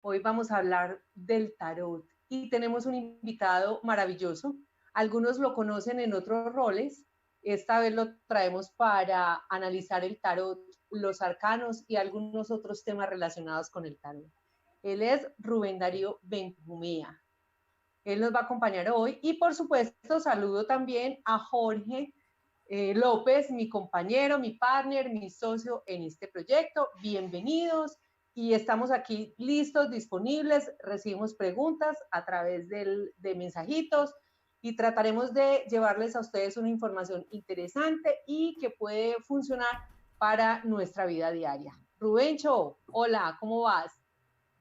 Hoy vamos a hablar del tarot y tenemos un invitado maravilloso. Algunos lo conocen en otros roles. Esta vez lo traemos para analizar el tarot, los arcanos y algunos otros temas relacionados con el tarot. Él es Rubén Darío Benjumea. Él nos va a acompañar hoy y por supuesto saludo también a Jorge López, mi compañero, mi partner, mi socio en este proyecto. Bienvenidos y estamos aquí listos, disponibles, recibimos preguntas a través de mensajitos y trataremos de llevarles a ustedes una información interesante y que puede funcionar para nuestra vida diaria. Rubencho, hola, ¿cómo vas?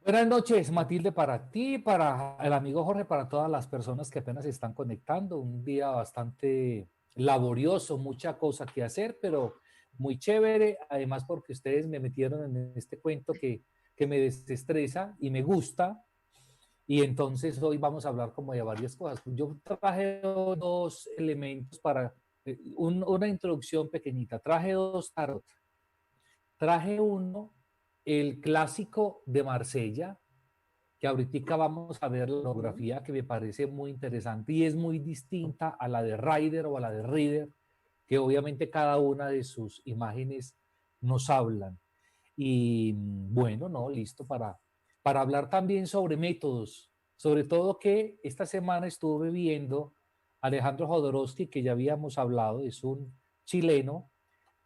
Buenas noches, Matilde, para ti, para el amigo Jorge, para todas las personas que apenas se están conectando. Un día bastante laborioso, mucha cosa que hacer, pero muy chévere. Además, porque ustedes me metieron en este cuento que me desestresa y me gusta. Y entonces hoy vamos a hablar como de varias cosas. Yo traje dos elementos para una introducción pequeñita. Traje dos tarot. Traje uno, el clásico de Marsella, que ahorita vamos a ver la orografía que me parece muy interesante y es muy distinta a la de Rider o a la de Reader, que obviamente cada una de sus imágenes nos hablan. Y bueno, no, listo para hablar también sobre métodos, sobre todo que esta semana estuve viendo Alejandro Jodorowsky, que ya habíamos hablado, es un chileno,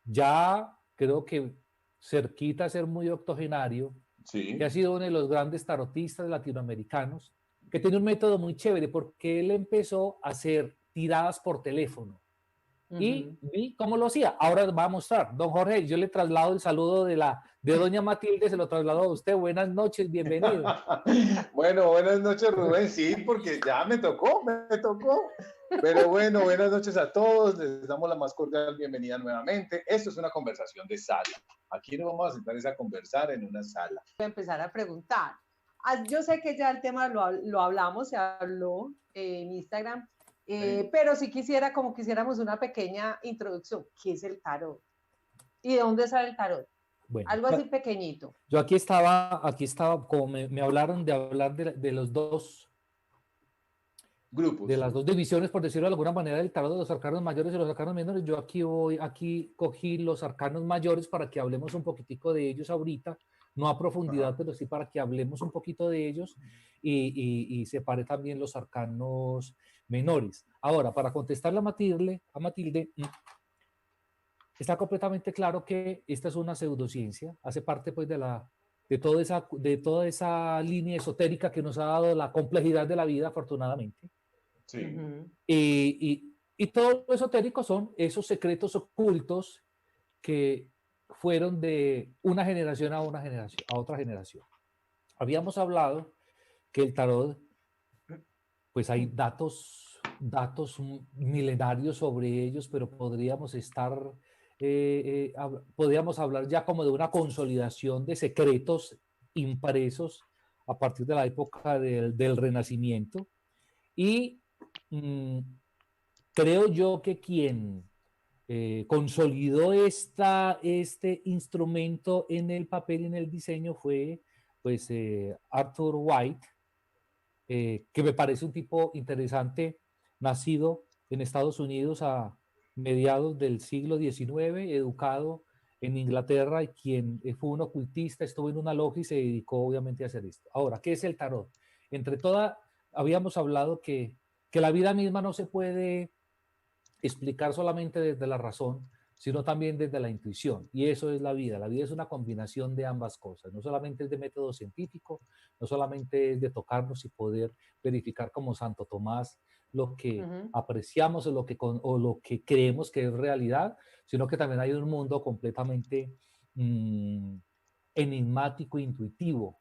ya creo que cerquita a ser muy octogenario, que ha Sí. sido uno de los grandes tarotistas latinoamericanos, que tiene un método muy chévere porque él empezó a hacer tiradas por teléfono y vi cómo lo hacía. Ahora va a mostrar. Don Jorge, yo le traslado el saludo de doña Matilde, se lo traslado a usted. Buenas noches, bienvenido. Bueno, buenas noches, Rubén. Sí, porque ya me tocó. Pero bueno, buenas noches a todos. Les damos la más cordial bienvenida nuevamente. Esto es una conversación de sala. Aquí nos vamos a sentar a conversar en una sala. Voy a empezar a preguntar. Yo sé que ya el tema lo hablamos, se habló en Instagram, pero sí quisiera, como quisiéramos una pequeña introducción. ¿Qué es el tarot? ¿Y de dónde sale el tarot? Bueno, Algo así pequeñito. yo aquí estaba como me hablaron de hablar de los dos, de Grupos. las dos divisiones, por decirlo de alguna manera, del tarot de los arcanos mayores y los arcanos menores. Yo aquí cogí los arcanos mayores para que hablemos un poquitico de ellos ahorita, no a profundidad, pero sí para que hablemos un poquito de ellos y separe también los arcanos menores. Ahora, para contestarle a Matilde, está completamente claro que esta es una pseudociencia, hace parte pues de toda esa línea esotérica que nos ha dado la complejidad de la vida, afortunadamente. Sí. Y todo lo esotérico son esos secretos ocultos que fueron de una generación a una generación, a otra generación. Habíamos hablado que el tarot, pues hay datos milenarios sobre ellos, pero podríamos hablar ya como de una consolidación de secretos impresos a partir de la época del Renacimiento. Y mmm, creo yo que quien consolidó este instrumento en el papel y en el diseño fue pues Arthur White, que me parece un tipo interesante, nacido en Estados Unidos a mediados del siglo XIX, educado en Inglaterra y quien fue un ocultista, estuvo en una logia y se dedicó obviamente a hacer esto. Ahora, ¿qué es el tarot? Habíamos hablado que la vida misma no se puede explicar solamente desde la razón, sino también desde la intuición. Y eso es la vida. La vida es una combinación de ambas cosas. No solamente es de método científico, no solamente es de tocarnos y poder verificar como Santo Tomás lo que apreciamos o lo que creemos que es realidad, sino que también hay un mundo completamente enigmático, intuitivo,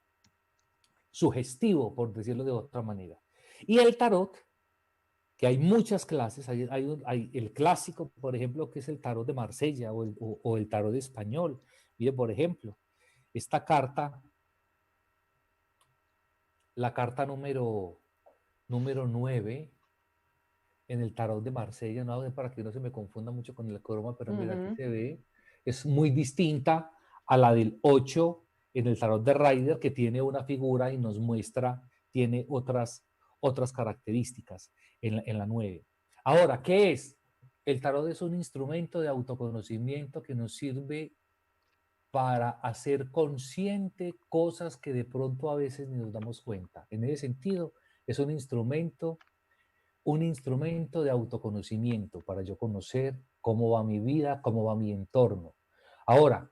sugestivo, por decirlo de otra manera. Y el tarot, que hay muchas clases, hay el clásico, por ejemplo, que es el tarot de Marsella o el tarot español. Mire, por ejemplo, esta carta, la carta número 9 en el tarot de Marsella, no para que no se me confunda mucho con el croma, pero mira, aquí se ve, es muy distinta a la del 8 en el tarot de Rider, que tiene una figura y nos muestra, tiene otras características en la 9. Ahora, ¿qué es? El tarot es un instrumento de autoconocimiento que nos sirve para hacer consciente cosas que de pronto a veces ni nos damos cuenta. En ese sentido, es un instrumento de autoconocimiento para yo conocer cómo va mi vida, cómo va mi entorno. Ahora,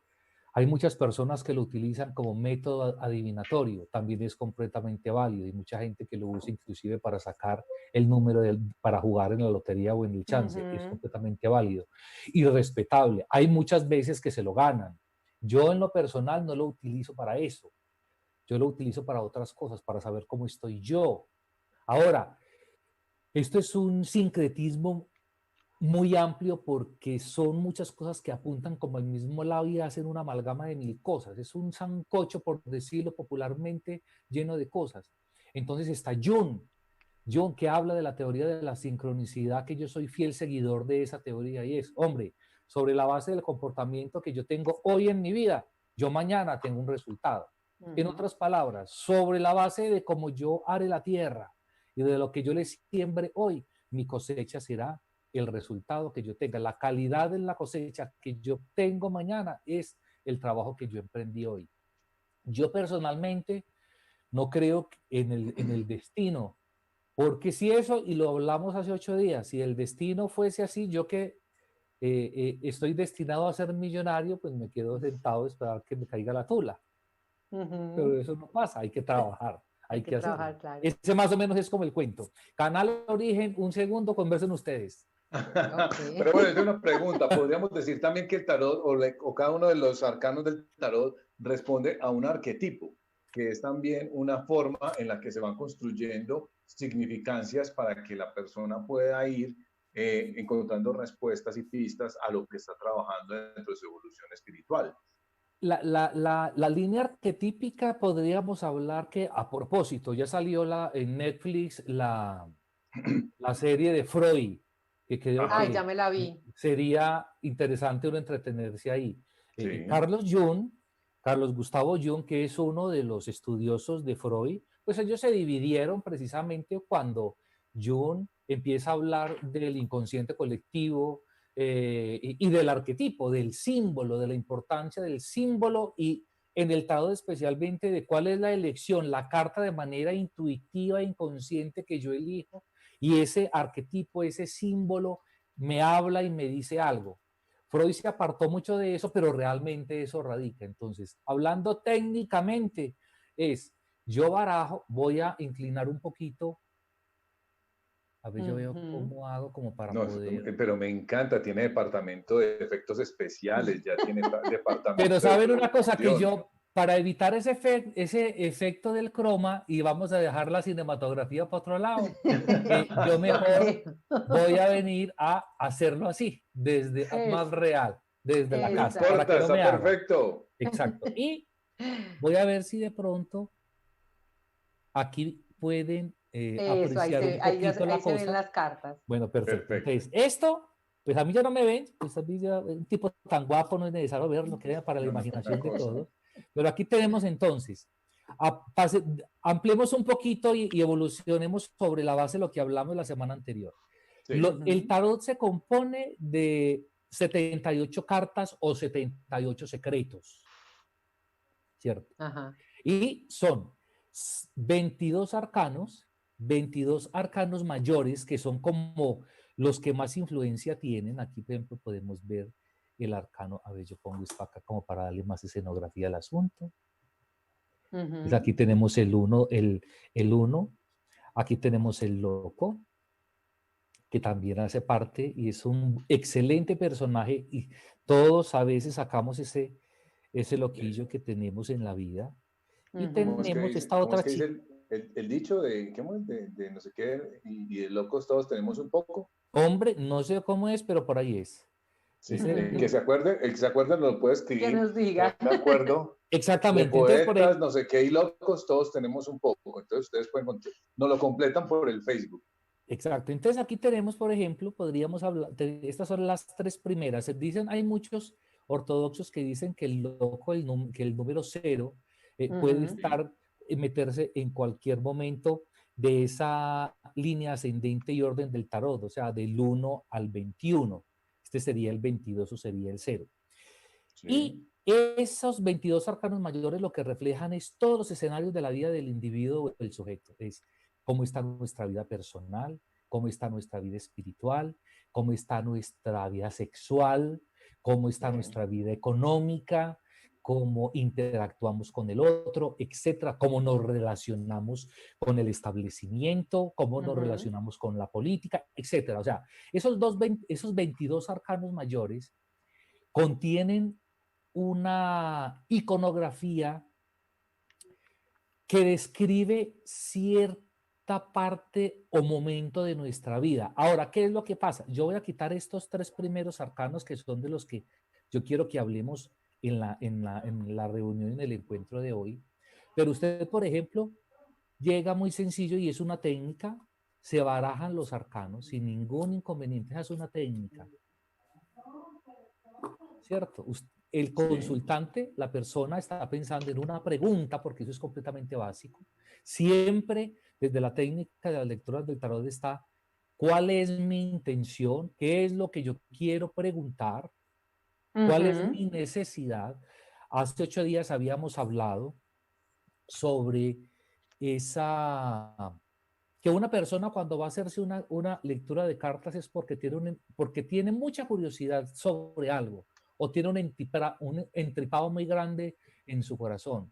hay muchas personas que lo utilizan como método adivinatorio, también es completamente válido. Hay mucha gente que lo usa inclusive para sacar el número para jugar en la lotería o en el chance, es completamente válido y respetable. Hay muchas veces que se lo ganan. Yo en lo personal no lo utilizo para eso. Yo lo utilizo para otras cosas, para saber cómo estoy yo. Ahora, esto es un sincretismo muy amplio porque son muchas cosas que apuntan como al mismo lado y hacen una amalgama de mil cosas. Es un sancocho, por decirlo popularmente, lleno de cosas. Entonces está Jung, que habla de la teoría de la sincronicidad, que yo soy fiel seguidor de esa teoría y es, hombre, sobre la base del comportamiento que yo tengo hoy en mi vida, yo mañana tengo un resultado. En otras palabras, sobre la base de cómo yo haré la tierra y de lo que yo le siembre hoy, mi cosecha será el resultado que yo tenga. La calidad de la cosecha que yo tengo mañana es el trabajo que yo emprendí hoy. Yo personalmente no creo en el destino, porque si eso, y lo hablamos hace 8 días, si el destino fuese así, yo que estoy destinado a ser millonario, pues me quedo sentado a esperar que me caiga la tula. Pero eso no pasa, hay que trabajar, hay que hacerlo. Trabajar, claro. Ese más o menos es como el cuento. Canal Origen, un segundo, conversen ustedes. Okay. Pero bueno, es una pregunta. Podríamos decir también que el tarot o cada uno de los arcanos del tarot responde a un arquetipo, que es también una forma en la que se van construyendo significancias para que la persona pueda ir encontrando respuestas y pistas a lo que está trabajando dentro de su evolución espiritual. La línea arquetípica podríamos hablar que, a propósito, ya salió en Netflix la serie de Freud, que creo que ya me la vi. sería interesante uno entretenerse ahí. Sí. Carlos Gustavo Jung, que es uno de los estudiosos de Freud, pues ellos se dividieron precisamente cuando Jung empieza a hablar del inconsciente colectivo, y del arquetipo, del símbolo, de la importancia del símbolo y en el tarot especialmente de cuál es la elección, la carta de manera intuitiva e inconsciente que yo elijo y ese arquetipo, ese símbolo me habla y me dice algo. Freud se apartó mucho de eso, pero realmente eso radica. Entonces, hablando técnicamente, yo barajo, voy a inclinar un poquito. A ver, yo veo cómo hago como para poder... Pero me encanta, tiene departamento de efectos especiales, ya tiene departamento. Pero saben una cosa, que yo, para evitar ese efecto del croma, y vamos a dejar la cinematografía para otro lado, yo mejor voy a venir a hacerlo así, desde más real, desde la casa. No importa, está perfecto. Exacto. Y voy a ver si de pronto aquí pueden apreciar un poquito la cosa. Se ven las cartas. Bueno, perfecto. Entonces, esto, pues a mí ya no me ven, pues a mí ya, un tipo tan guapo no es necesario verlo, queda para la imaginación de todos. Pero aquí tenemos entonces, ampliemos un poquito y evolucionemos sobre la base de lo que hablamos la semana anterior. Sí. El tarot se compone de 78 cartas o 78 secretos, ¿cierto? Ajá. Y son 22 arcanos mayores que son como los que más influencia tienen. Aquí, por ejemplo, podemos ver el arcano. A ver, yo pongo esto acá como para darle más escenografía al asunto. Pues aquí tenemos el 1, el 1. Aquí tenemos el loco, que también hace parte y es un excelente personaje y todos a veces sacamos ese loquillo que tenemos en la vida. Y tenemos esta otra chica. El dicho de no sé qué y de locos todos tenemos un poco. Hombre, no sé cómo es, pero por ahí es. Sí, el que se acuerde lo puede escribir. Que nos diga. De acuerdo. Exactamente. De poetas, entonces, no sé qué y locos todos tenemos un poco. Entonces ustedes pueden nos lo completan por el Facebook. Exacto. Entonces aquí tenemos, por ejemplo, podríamos hablar, estas son las 3 primeras. Dicen, hay muchos ortodoxos que dicen que el loco, que el número 0 puede estar, meterse en cualquier momento de esa línea ascendente y orden del tarot, o sea, del 1 al 21. Este sería el 22 o sería el 0. Sí. Y esos 22 arcanos mayores lo que reflejan es todos los escenarios de la vida del individuo o del sujeto. Es cómo está nuestra vida personal, cómo está nuestra vida espiritual, cómo está nuestra vida sexual, cómo está nuestra vida económica, cómo interactuamos con el otro, etcétera, cómo nos relacionamos con el establecimiento, cómo nos relacionamos con la política, etcétera. O sea, esos 22 arcanos mayores contienen una iconografía que describe cierta parte o momento de nuestra vida. Ahora, ¿qué es lo que pasa? Yo voy a quitar estos 3 primeros arcanos que son de los que yo quiero que hablemos en la reunión, en el encuentro de hoy. Pero usted, por ejemplo, llega muy sencillo y es una técnica, se barajan los arcanos sin ningún inconveniente, esa es una técnica. ¿Cierto? El consultante, la persona está pensando en una pregunta, porque eso es completamente básico. Siempre desde la técnica de las lecturas del tarot está, ¿cuál es mi intención? ¿Qué es lo que yo quiero preguntar? ¿Cuál es mi necesidad? Hace 8 días habíamos hablado sobre que una persona cuando va a hacerse una lectura de cartas es porque tiene mucha curiosidad sobre algo o tiene un entripado muy grande en su corazón.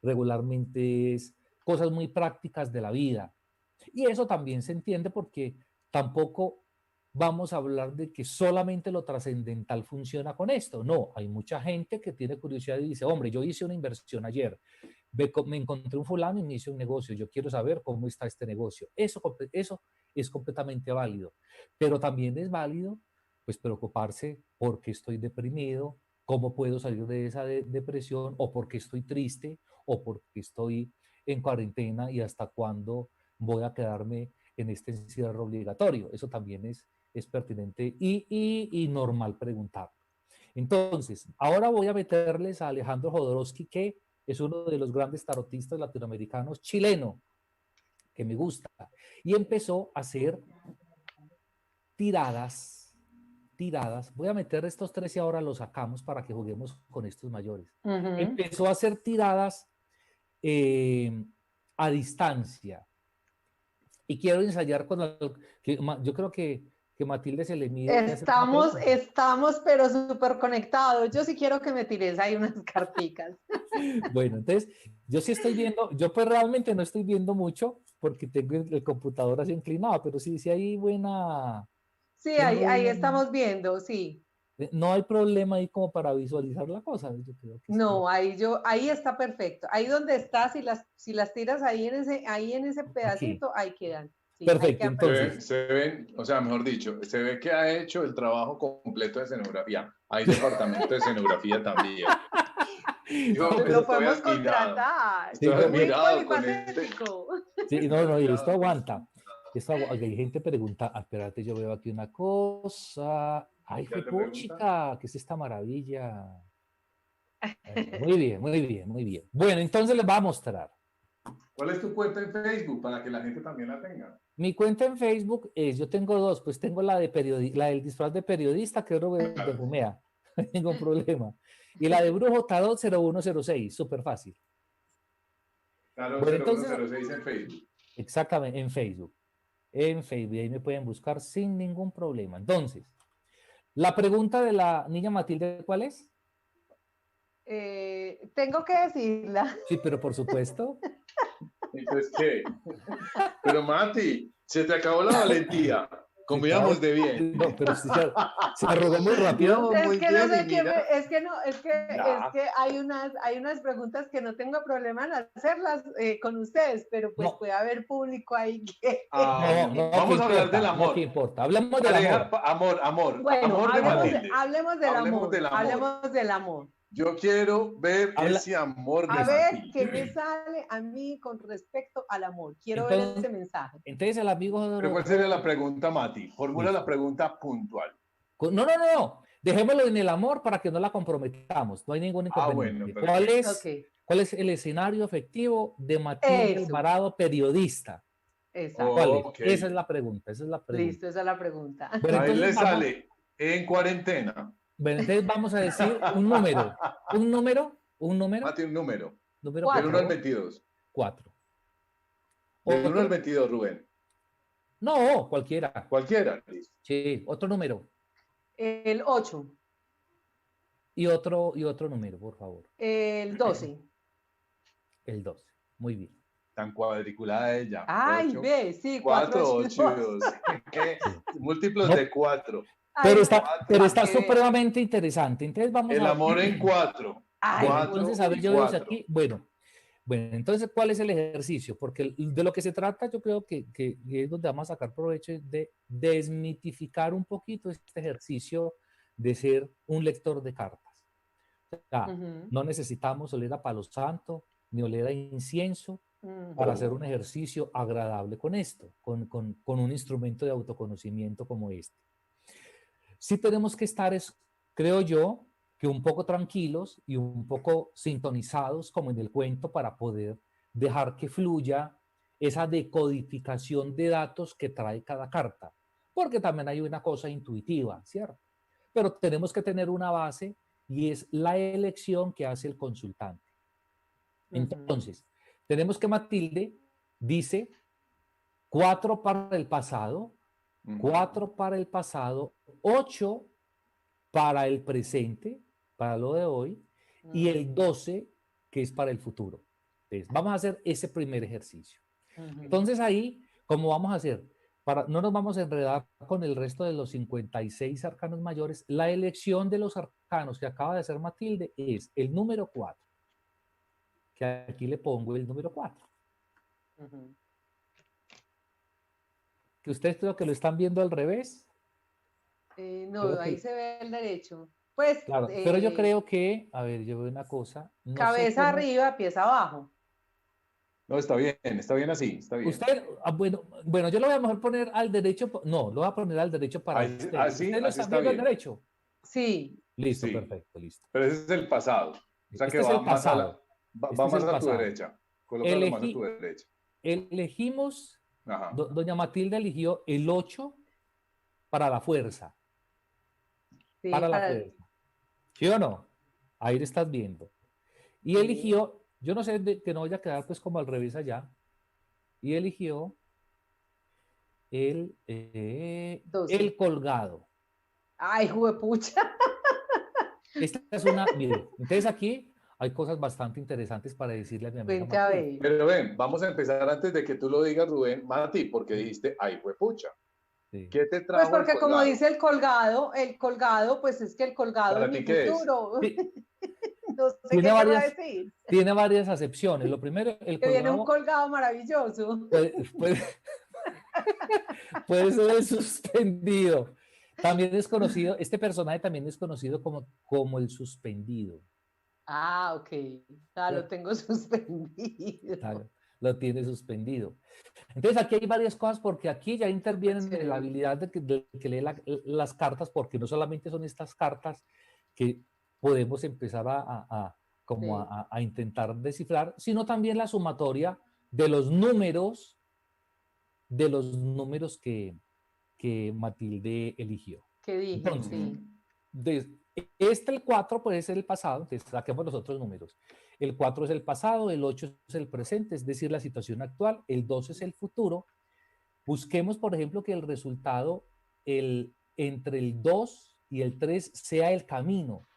Regularmente es cosas muy prácticas de la vida. Y eso también se entiende porque tampoco vamos a hablar de que solamente lo trascendental funciona con esto. No, hay mucha gente que tiene curiosidad y dice, hombre, yo hice una inversión ayer, me encontré un fulano y me hice un negocio, yo quiero saber cómo está este negocio. Eso es completamente válido, pero también es válido pues preocuparse por qué estoy deprimido, cómo puedo salir de esa depresión, o por qué estoy triste, o por qué estoy en cuarentena y hasta cuándo voy a quedarme en este encierro obligatorio. Eso también es pertinente y normal preguntar. Entonces, ahora voy a meterles a Alejandro Jodorowsky, que es uno de los grandes tarotistas latinoamericanos, chileno, que me gusta. Y empezó a hacer tiradas. Voy a meter estos 3 y ahora los sacamos para que juguemos con estos mayores. Empezó a hacer tiradas a distancia. Y quiero ensayar con yo creo que Matilde se le mide. Estamos pero súper conectados. Yo sí quiero que me tires ahí unas carticas. Bueno, entonces, yo sí estoy viendo, yo pues realmente no estoy viendo mucho porque tengo el computador así inclinado, pero sí hay buena... Sí, ahí estamos viendo, sí. No hay problema ahí como para visualizar la cosa. Yo creo que no, ahí está perfecto. Ahí donde está, si las tiras ahí en ese pedacito, aquí. Ahí quedan. Sí, perfecto, entonces. Se ven, o sea, mejor dicho, se ve que ha hecho el trabajo completo de escenografía. Hay departamento de escenografía también. Lo podemos contratar. Estoy admirado con este. Sí, no, y esto aguanta. Hay gente pregunta, espérate, yo veo aquí una cosa. Ay, qué puchica, ¿qué es esta maravilla? Muy bien, muy bien, muy bien. Bueno, entonces les voy a mostrar. ¿Cuál es tu cuenta en Facebook para que la gente también la tenga? Mi cuenta en Facebook yo tengo 2, pues tengo la del disfraz de periodista, que es Roberto de Jumea, no hay ningún problema. Y la de Brujo Tarot 0106, súper fácil. Tarot bueno, 0106 en Facebook. Exactamente, en Facebook. En Facebook, ahí me pueden buscar sin ningún problema. Entonces, la pregunta de la niña Matilde, ¿cuál es? Tengo que decirla. Sí, pero por supuesto. Entonces, ¿qué? Pero Mati, se te acabó la valentía. Comíamos de bien. No, pero se arrugó muy rápido. Es que hay unas preguntas que no tengo problema en hacerlas con ustedes, pero pues puede haber público ahí que... vamos a hablar del amor. No importa, hablemos del amor. Bueno, amor hablemos del amor. Yo quiero ver ese amor de A ver qué me sale a mí con respecto al amor. Quiero ver ese mensaje. Entonces el amigo... ¿Pero cuál sería la pregunta, Mati? Formula la pregunta puntual. No. Dejémoslo en el amor para que no la comprometamos, no hay ningún inconveniente. Bueno, Ok, ¿Cuál es el escenario efectivo de Matilde eso, Alvarado, periodista? exacto. ¿Cuál es? ok. Esa es la pregunta, esa es la pregunta. Listo, esa es la pregunta. Bueno, Ahí entonces le vamos, sale en cuarentena. bueno, entonces vamos a decir un número, Mate un número. número, por Del 1 al Cuatro. favor, 22. 4. Del 1 al Otro, 22, Rubén. no, cualquiera. Cualquiera. Listo. Sí, otro número. El 8. Y otro número, por favor. El 12. El 12. Muy bien. Tan cuadriculada ella. Ay, 8, ve, sí, 4, 4, 8 y 8 y 2. 2. Sí. Múltiplos No, de 4. pero Ay, está para que vean. supremamente interesante. Entonces vamos El a amor en 4. Ay, bueno, no. entonces, 4 a ver, y yo veo 4. aquí, bueno, entonces, ¿cuál es el ejercicio? Porque de lo que se trata, yo creo que es donde vamos a sacar provecho es de desmitificar un poquito este ejercicio de ser un lector de cartas. O sea, Ujú, no necesitamos oler a palo santo ni oler a incienso para hacer ujú. un ejercicio agradable con esto, con un instrumento de autoconocimiento como este. Sí tenemos que estar, creo yo, que un poco tranquilos y un poco sintonizados como en el cuento para poder dejar que fluya esa decodificación de datos que trae cada carta, porque también hay una cosa intuitiva, ¿cierto? Pero tenemos que tener una base y es la elección que hace el consultante. Ujú. Entonces, tenemos que Matilde dice 4 para el pasado, 4 para el pasado, 8 para el presente, para lo de hoy, y el 12 que es para el futuro. Entonces, vamos a hacer ese primer ejercicio. Ujú. Entonces ahí, ¿cómo vamos a hacer? No nos vamos a enredar con el resto de los 56 arcanos mayores. La elección de los arcanos que acaba de hacer Matilde es el número 4, que aquí le pongo el número 4, Ujú. que ustedes creo que lo están viendo al revés. No, Creo ahí que, se ve el derecho. Pues, claro, pero yo creo que, a ver, yo veo una cosa, no sé cabeza cómo. arriba, pies abajo. No, está bien así, está bien. Usted, bueno, yo lo voy a mejor poner al derecho, no, lo voy a poner al derecho para usted. Así, ¿Usted lo así está está viendo al bien. derecho? Sí. Listo, Sí. perfecto, listo. Pero ese es el pasado. O sea que Este es el va más a la, pasado. va Este es más el a tu pasado. derecha. Colócalo más a tu Elegí, derecha. elegimos, Ajá. doña Matilde eligió el 8 para la fuerza, Sí, para la para el, fuerza. ¿Sí o no? Ahí lo estás viendo. Y sí, eligió, yo no sé que no vaya a quedar pues como al revés allá, y eligió el 12. colgado. Ay, juepucha. Esta es una, mire, entonces aquí hay cosas bastante interesantes para decirle a mi amiga Cuente a Matilde. ver. Pero ven, vamos a empezar antes de que tú lo digas, Rubén, Mati, porque dijiste, ay, fue pucha. Sí. ¿Qué te Pues trajo el porque como colgado? dice el colgado, pues es que el colgado es ¿Para mi ti qué es? futuro. Sí, No sé tiene qué querrá varias, decir. tiene varias acepciones. Lo primero, el Que viene un colgado colgado maravilloso. puede, puede ser el suspendido. También es conocido, este personaje también es conocido como el suspendido. Ah, ok. Ya lo ¿Cierto? tengo suspendido. Lo tiene suspendido. Entonces aquí hay varias cosas porque aquí ya intervienen en la Chévere. habilidad de que lee las cartas, porque no solamente son estas cartas que podemos empezar como Sí. a intentar descifrar, sino también la sumatoria de los números que Matilde eligió. ¿Qué dije? Entonces, Sí. Ujú. el 4 puede ser el pasado, entonces saquemos los otros números. El 4 es el pasado, el 8 es el presente, es decir, la situación actual, el 2 es el futuro. Busquemos, por ejemplo, que el resultado entre el 2 y el 3 sea el camino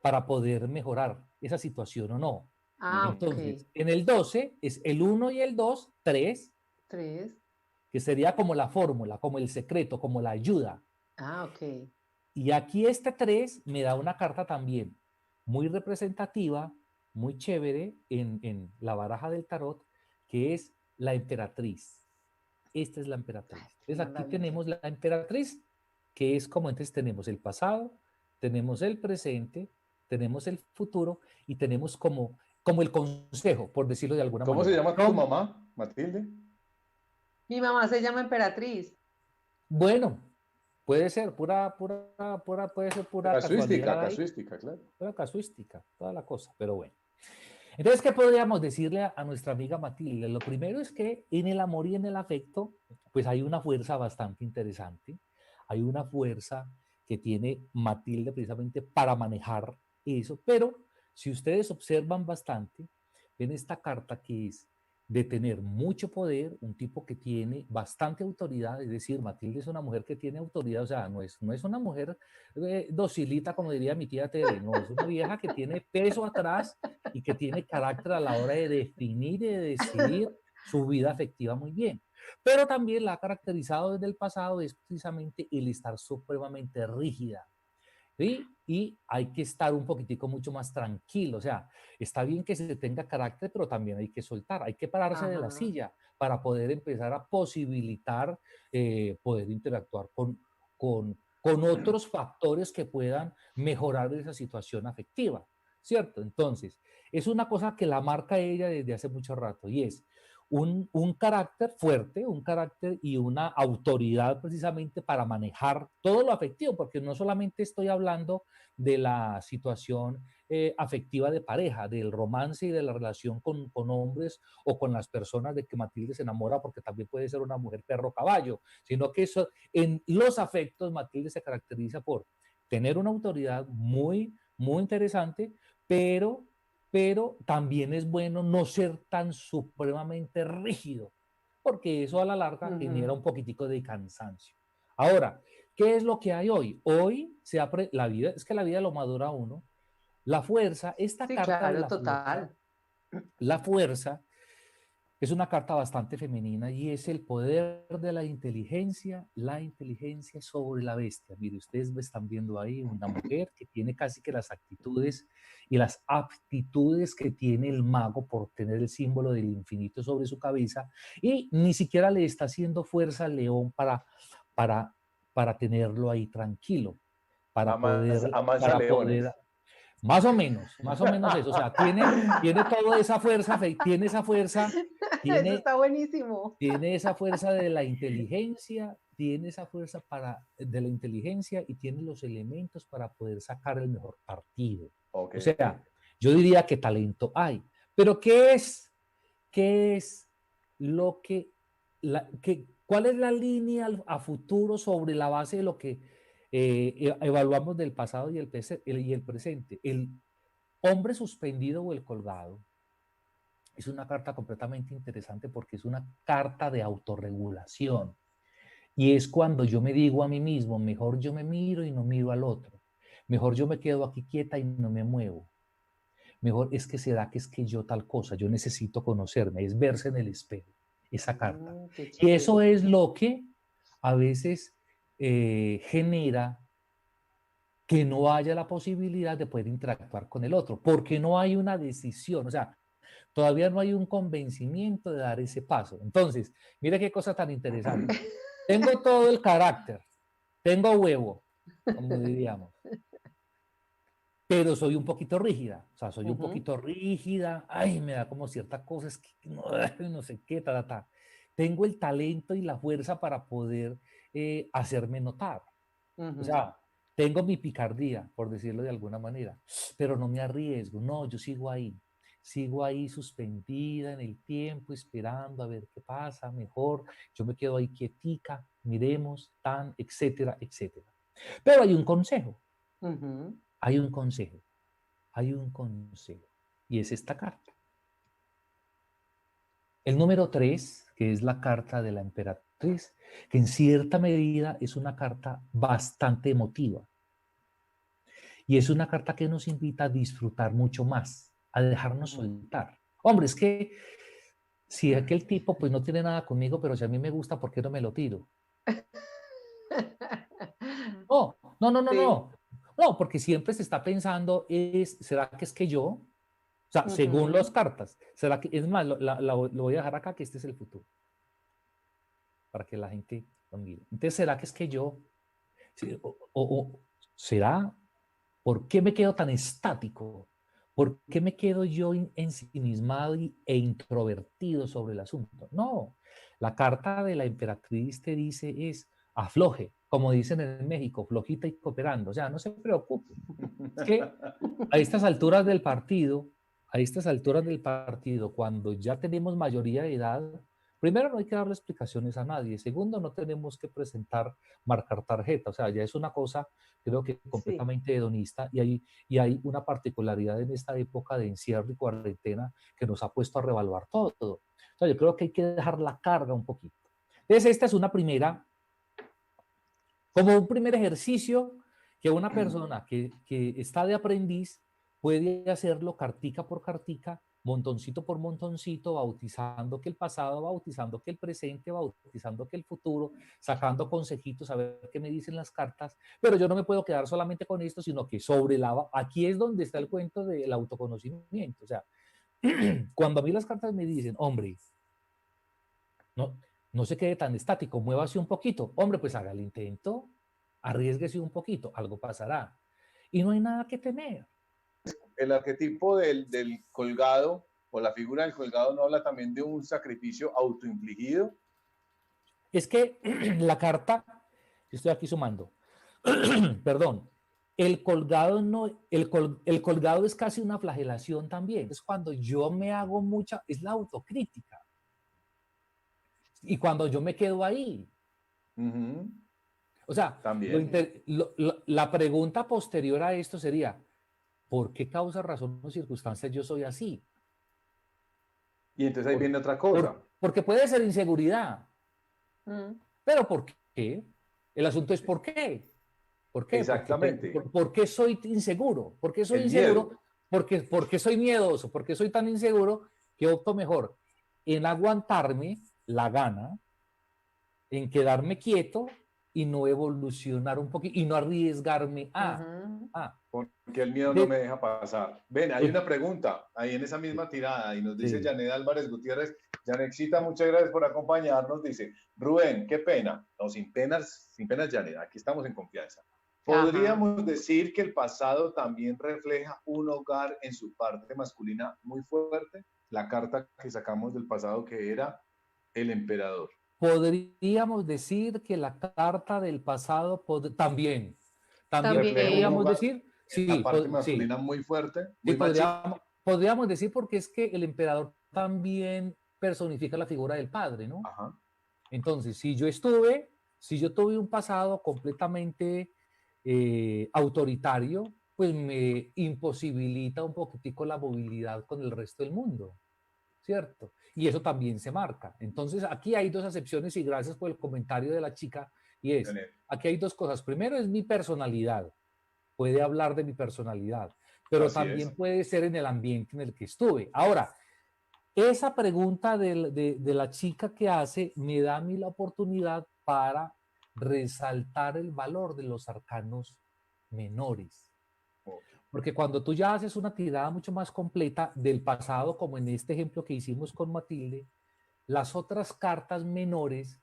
para poder mejorar esa situación o no. Ah, Ujú. ok. Entonces, en el 12 es el 1 y el 2, 3, 3. que sería como la fórmula, como el secreto, como la ayuda. Ah, ok. Y aquí este 3 me da una carta también muy representativa, muy chévere en la baraja del tarot, que es la emperatriz. Esta es la emperatriz. Ay, qué Entonces aquí maravilla. tenemos la emperatriz, que es como entonces tenemos el pasado, tenemos el presente, tenemos el futuro y tenemos como el consejo, por decirlo de alguna ¿Cómo se manera. llama tu mamá, Matilde? Mi mamá se llama Emperatriz. Bueno, Puede ser puede ser pura casualidad, Casuística, claro. pura casuística, toda la cosa, pero bueno. Entonces, ¿qué podríamos decirle a nuestra amiga Matilde? Lo primero es que en el amor y en el afecto, pues hay una fuerza bastante interesante, hay una fuerza que tiene Matilde precisamente para manejar eso, pero si ustedes observan bastante, ven esta carta que es de tener mucho poder, un tipo que tiene bastante autoridad, es decir, Matilde es una mujer que tiene autoridad, o sea, no es una mujer docilita, como diría mi tía Tere, no, es una vieja que tiene peso atrás y que tiene carácter a la hora de definir y de decidir su vida afectiva muy bien. Pero también la ha caracterizado desde el pasado es precisamente el estar supremamente rígida, ¿sí? Y hay que estar un poquitico mucho más tranquilo, o sea, está bien que se tenga carácter, pero también hay que soltar, hay que pararse de la Ajá. silla para poder empezar a posibilitar poder interactuar con otros factores que puedan mejorar esa situación afectiva, ¿cierto? Entonces, es una cosa que la marca ella desde hace mucho rato y es un carácter fuerte, un carácter y una autoridad precisamente para manejar todo lo afectivo, porque no solamente estoy hablando de la situación afectiva de pareja, del romance y de la relación con hombres o con las personas de que Matilde se enamora, porque también puede ser una mujer perro caballo, sino que eso, en los afectos Matilde se caracteriza por tener una autoridad muy interesante, pero también es bueno no ser tan supremamente rígido, porque eso a la larga genera un poquitico de cansancio. Ahora, ¿qué es lo que hay hoy? Hoy la vida, es que la vida lo madura uno. La fuerza, esta Sí, carta de claro, total. la fuerza es una carta bastante femenina y es el poder de la inteligencia sobre la bestia. Mire, ustedes están viendo ahí una mujer que tiene casi que las actitudes y las aptitudes que tiene el mago por tener el símbolo del infinito sobre su cabeza y ni siquiera le está haciendo fuerza al león para, para tenerlo ahí tranquilo, Amansa para leones. poder más o menos eso, o sea, tiene toda esa fuerza, Eso tiene, está buenísimo. tiene esa fuerza de la inteligencia, tiene esa fuerza de la inteligencia y tiene los elementos para poder sacar el mejor partido. Ok. O sea, yo diría que talento hay, pero qué es lo cuál es la línea a futuro sobre la base de lo que evaluamos del pasado y el presente? El hombre suspendido o el colgado es una carta completamente interesante porque es una carta de autorregulación. Y es cuando yo me digo a mí mismo, mejor yo me miro y no miro al otro. Mejor yo me quedo aquí quieta y no me muevo. Mejor es que será que es que yo tal cosa, yo necesito conocerme, es verse en el espejo, esa carta. Qué Y eso chévere. es lo que a veces genera que no haya la posibilidad de poder interactuar con el otro, porque no hay una decisión, o sea, todavía no hay un convencimiento de dar ese paso. Entonces, mira qué cosa tan interesante. Tengo todo el carácter, tengo huevo, como diríamos, pero soy un poquito rígida, o sea, soy un poquito rígida, ay, me da como cierta cosa, es que no, no sé qué, ta. Tengo el talento y la fuerza para poder hacerme notar. O sea, tengo mi picardía, por decirlo de alguna manera, pero no me arriesgo, no, yo sigo ahí suspendida en el tiempo, esperando a ver qué pasa, mejor, yo me quedo ahí quietica, miremos, tan, etcétera, etcétera. Pero hay un consejo, hay un consejo, hay un consejo, y es esta carta. El número 3, que es la carta de la emperatriz, que en cierta medida es una carta bastante emotiva. Y es una carta que nos invita a disfrutar mucho más, a dejarnos soltar. Hombre, es que si aquel tipo pues no tiene nada conmigo, pero si a mí me gusta, ¿por qué no me lo tiro? No, no, no, no, Sí. no. No, porque siempre se está pensando, ¿será que es que yo? O sea, según las cartas, ¿será que, es más, lo voy a dejar acá, que este es el futuro, para que la gente lo mire. Entonces, ¿será que es que yo? Sí, o ¿será? ¿Por qué me quedo tan estático? ¿Por qué me quedo yo ensimismado e introvertido sobre el asunto? No, la carta de la emperatriz te dice es, afloje, como dicen en México, flojita y cooperando, o sea, no se preocupe. Es que a estas alturas del partido, cuando ya tenemos mayoría de edad, primero no hay que darle explicaciones a nadie, segundo no tenemos que marcar tarjeta, o sea, ya es una cosa creo que Sí. completamente hedonista y hay una particularidad en esta época de encierro y cuarentena que nos ha puesto a revaluar todo. O sea, yo creo que hay que dejar la carga un poquito. Entonces, esta es como un primer ejercicio que una persona que está de aprendiz puede hacerlo cartica por cartica, montoncito por montoncito, bautizando que el pasado, bautizando que el presente, bautizando que el futuro, sacando consejitos a ver qué me dicen las cartas, pero yo no me puedo quedar solamente con esto, sino que aquí es donde está el cuento del autoconocimiento. O sea, cuando a mí las cartas me dicen, hombre, no, no se quede tan estático, muévase un poquito. Hombre, pues haga el intento, arriesguese un poquito, algo pasará. Y no hay nada que temer. El arquetipo del colgado o la figura del colgado no habla también de un sacrificio autoinfligido. Es que la carta, estoy aquí sumando, perdón, el colgado no, el colgado es casi una flagelación también. Es cuando yo me hago es la autocrítica. Y cuando yo me quedo ahí. O sea, También. la pregunta posterior a esto sería, ¿por qué causa, razón o circunstancias yo soy así? Y entonces ahí viene otra cosa. Porque puede ser inseguridad. Pero ¿por qué? El asunto es ¿por qué? ¿Por qué? Exactamente. ¿Por qué soy inseguro? ¿Por qué soy inseguro? Porque soy miedoso, porque soy tan inseguro que opto mejor en aguantarme la gana, en quedarme quieto y no evolucionar un poquito y no arriesgarme porque el miedo no me deja pasar. Ven, hay una pregunta ahí en esa misma tirada y nos dice Janet Álvarez Gutiérrez. Janetcita, muchas gracias por acompañarnos. Dice, Rubén, qué pena. No, sin penas, Janet, aquí estamos en confianza. ¿Podríamos decir que el pasado también refleja un hogar en su parte masculina muy fuerte? La carta que sacamos del pasado que era el emperador. Podríamos decir que la carta del pasado también podríamos decir, sí, la parte masculina muy fuerte, muy podríamos decir porque es que el emperador también personifica la figura del padre, ¿no? Ajá. Entonces, si yo tuve un pasado completamente autoritario, pues me imposibilita un poquitico la movilidad con el resto del mundo, ¿cierto? Y eso también se marca. Entonces, aquí hay dos acepciones y gracias por el comentario de la chica, y aquí hay dos cosas. Primero es mi personalidad, puede hablar de mi personalidad, pero también puede ser en el ambiente en el que estuve. Ahora, esa pregunta de la chica que hace me da a mí la oportunidad para resaltar el valor de los arcanos menores. Porque cuando tú ya haces una tirada mucho más completa del pasado, como en este ejemplo que hicimos con Matilde, las otras cartas menores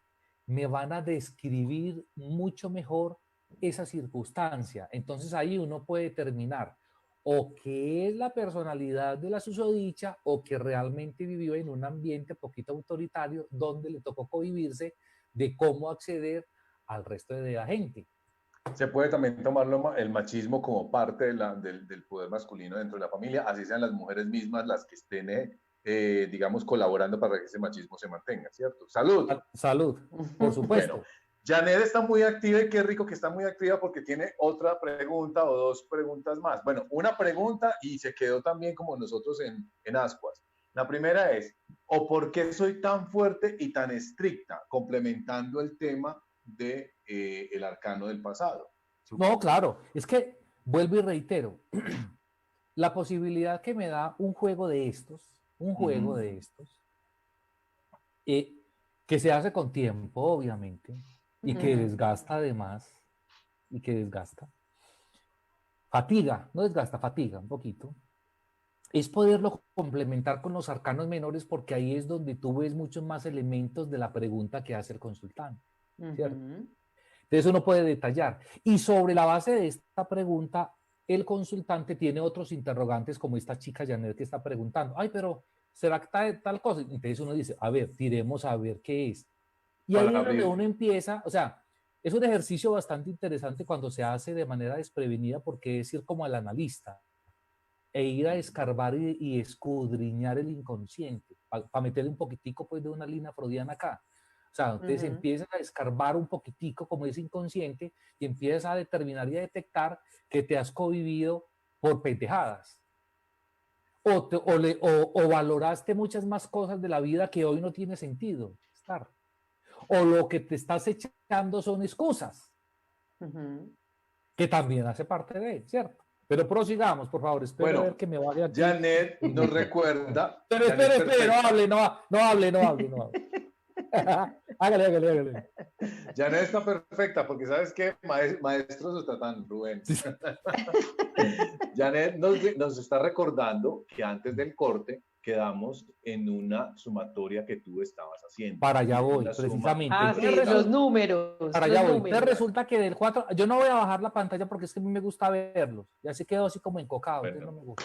me van a describir mucho mejor esa circunstancia. Entonces ahí uno puede determinar o qué es la personalidad de la susodicha o que realmente vivió en un ambiente poquito autoritario donde le tocó convivirse de cómo acceder al resto de la gente. Se puede también tomarlo el machismo como parte del poder masculino dentro de la familia, así sean las mujeres mismas las que estén, digamos, colaborando para que ese machismo se mantenga, ¿cierto? ¡Salud! Salud, por supuesto. Bueno, Janet está muy activa y qué rico que está muy activa porque tiene otra pregunta o dos preguntas más. Bueno, una pregunta y se quedó también como nosotros en Ascuas. La primera es, ¿o por qué soy tan fuerte y tan estricta? Complementando el tema de el arcano del pasado. No, claro, es que vuelvo y reitero, la posibilidad que me da un juego de estos, que se hace con tiempo, obviamente, y que desgasta además, fatiga un poquito, es poderlo complementar con los arcanos menores porque ahí es donde tú ves muchos más elementos de la pregunta que hace el consultante, ¿cierto? Entonces uno puede detallar. Y sobre la base de esta pregunta, el consultante tiene otros interrogantes como esta chica Janet que está preguntando, ay, pero ¿será que tal cosa? Entonces uno dice, a ver, tiremos a ver qué es. Y ahí es donde uno empieza, o sea, Es un ejercicio bastante interesante cuando se hace de manera desprevenida porque es ir como al analista e ir a escarbar y escudriñar el inconsciente para meterle un poquitico pues de una línea freudiana acá. O sea, entonces empiezas a escarbar un poquitico como ese inconsciente y empiezas a determinar y a detectar que te has convivido por pendejadas. O valoraste muchas más cosas de la vida que hoy no tiene sentido estar. O lo que te estás echando son excusas, que también hace parte de él, ¿cierto? Pero prosigamos, por favor, espero a ver que me vaya aquí. Janet nos recuerda. Pero espere, no hable. Hágale. Janet está perfecta, porque ¿sabes qué? Maestros está tan Rubén. Janet nos está recordando que antes del corte quedamos en una sumatoria que tú estabas haciendo. Para allá voy, precisamente. Sí, los números. Para allá voy. Entonces resulta que del 4, yo no voy a bajar la pantalla porque es que a mí me gusta verlos. Ya se quedó así como encocado, bueno, entonces no me gusta.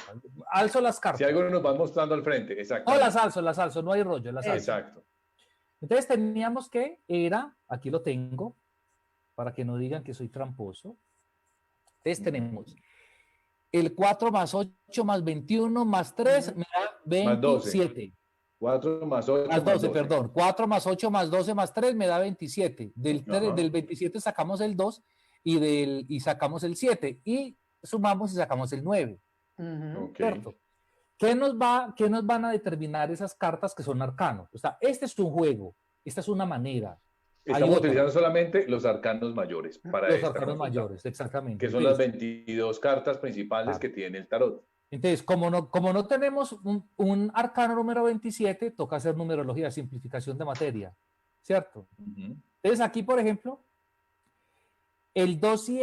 Alzo las cartas. Si algo nos vas mostrando al frente, exacto. No, las alzo, no hay rollo, las alzo. Exacto. Entonces teníamos que aquí lo tengo, para que no digan que soy tramposo. Entonces tenemos el 4 más 8 más 21 más 3 me da 27. 4 más 8 más 12, perdón. 4 más 8 más 12 más 3 me da 27. Del 27 sacamos el 2 y sacamos el 7. Y sumamos y sacamos el 9. ¿Cierto? ¿Qué nos van a determinar esas cartas que son arcanos? O sea, este es un juego, esta es una manera. Estamos utilizando solamente los arcanos mayores para los arcanos mayores, exactamente. Que son las 22 cartas principales que tiene el tarot. Entonces, como no tenemos un arcano número 27, toca hacer numerología, simplificación de materia, ¿cierto? Entonces, aquí, por ejemplo, el 2 y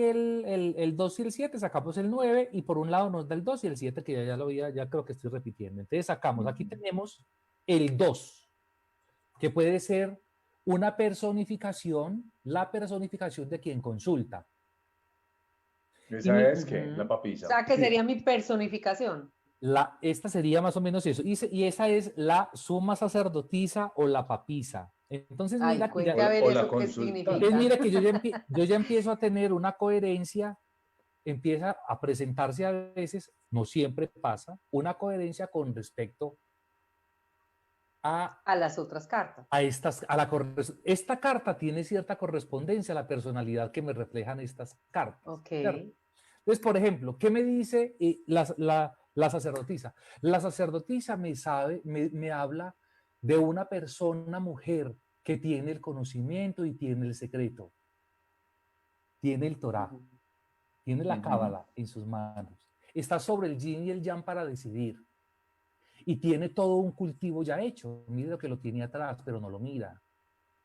el 7 sacamos el 9 y por un lado nos da el 2 y el 7 que ya lo vi, ya creo que estoy repitiendo. Entonces sacamos, aquí tenemos el 2, que puede ser una personificación, la personificación de quien consulta. Esa es que la papisa. O sea, que sería mi personificación. Esta sería más o menos eso. Y esa es la suma sacerdotisa o la papisa. Entonces, mira que mira que yo ya empiezo a tener una coherencia, empieza a presentarse a veces, no siempre pasa, una coherencia con respecto a las otras cartas. Esta carta tiene cierta correspondencia a la personalidad que me reflejan estas cartas. Entonces, por ejemplo, ¿qué me dice la sacerdotisa? La sacerdotisa me habla de una persona, mujer, que tiene el conocimiento y tiene el secreto. Tiene el Torá, tiene la Cábala en sus manos. Está sobre el yin y el yang para decidir. Y tiene todo un cultivo ya hecho. Mire lo que lo tiene atrás, pero no lo mira.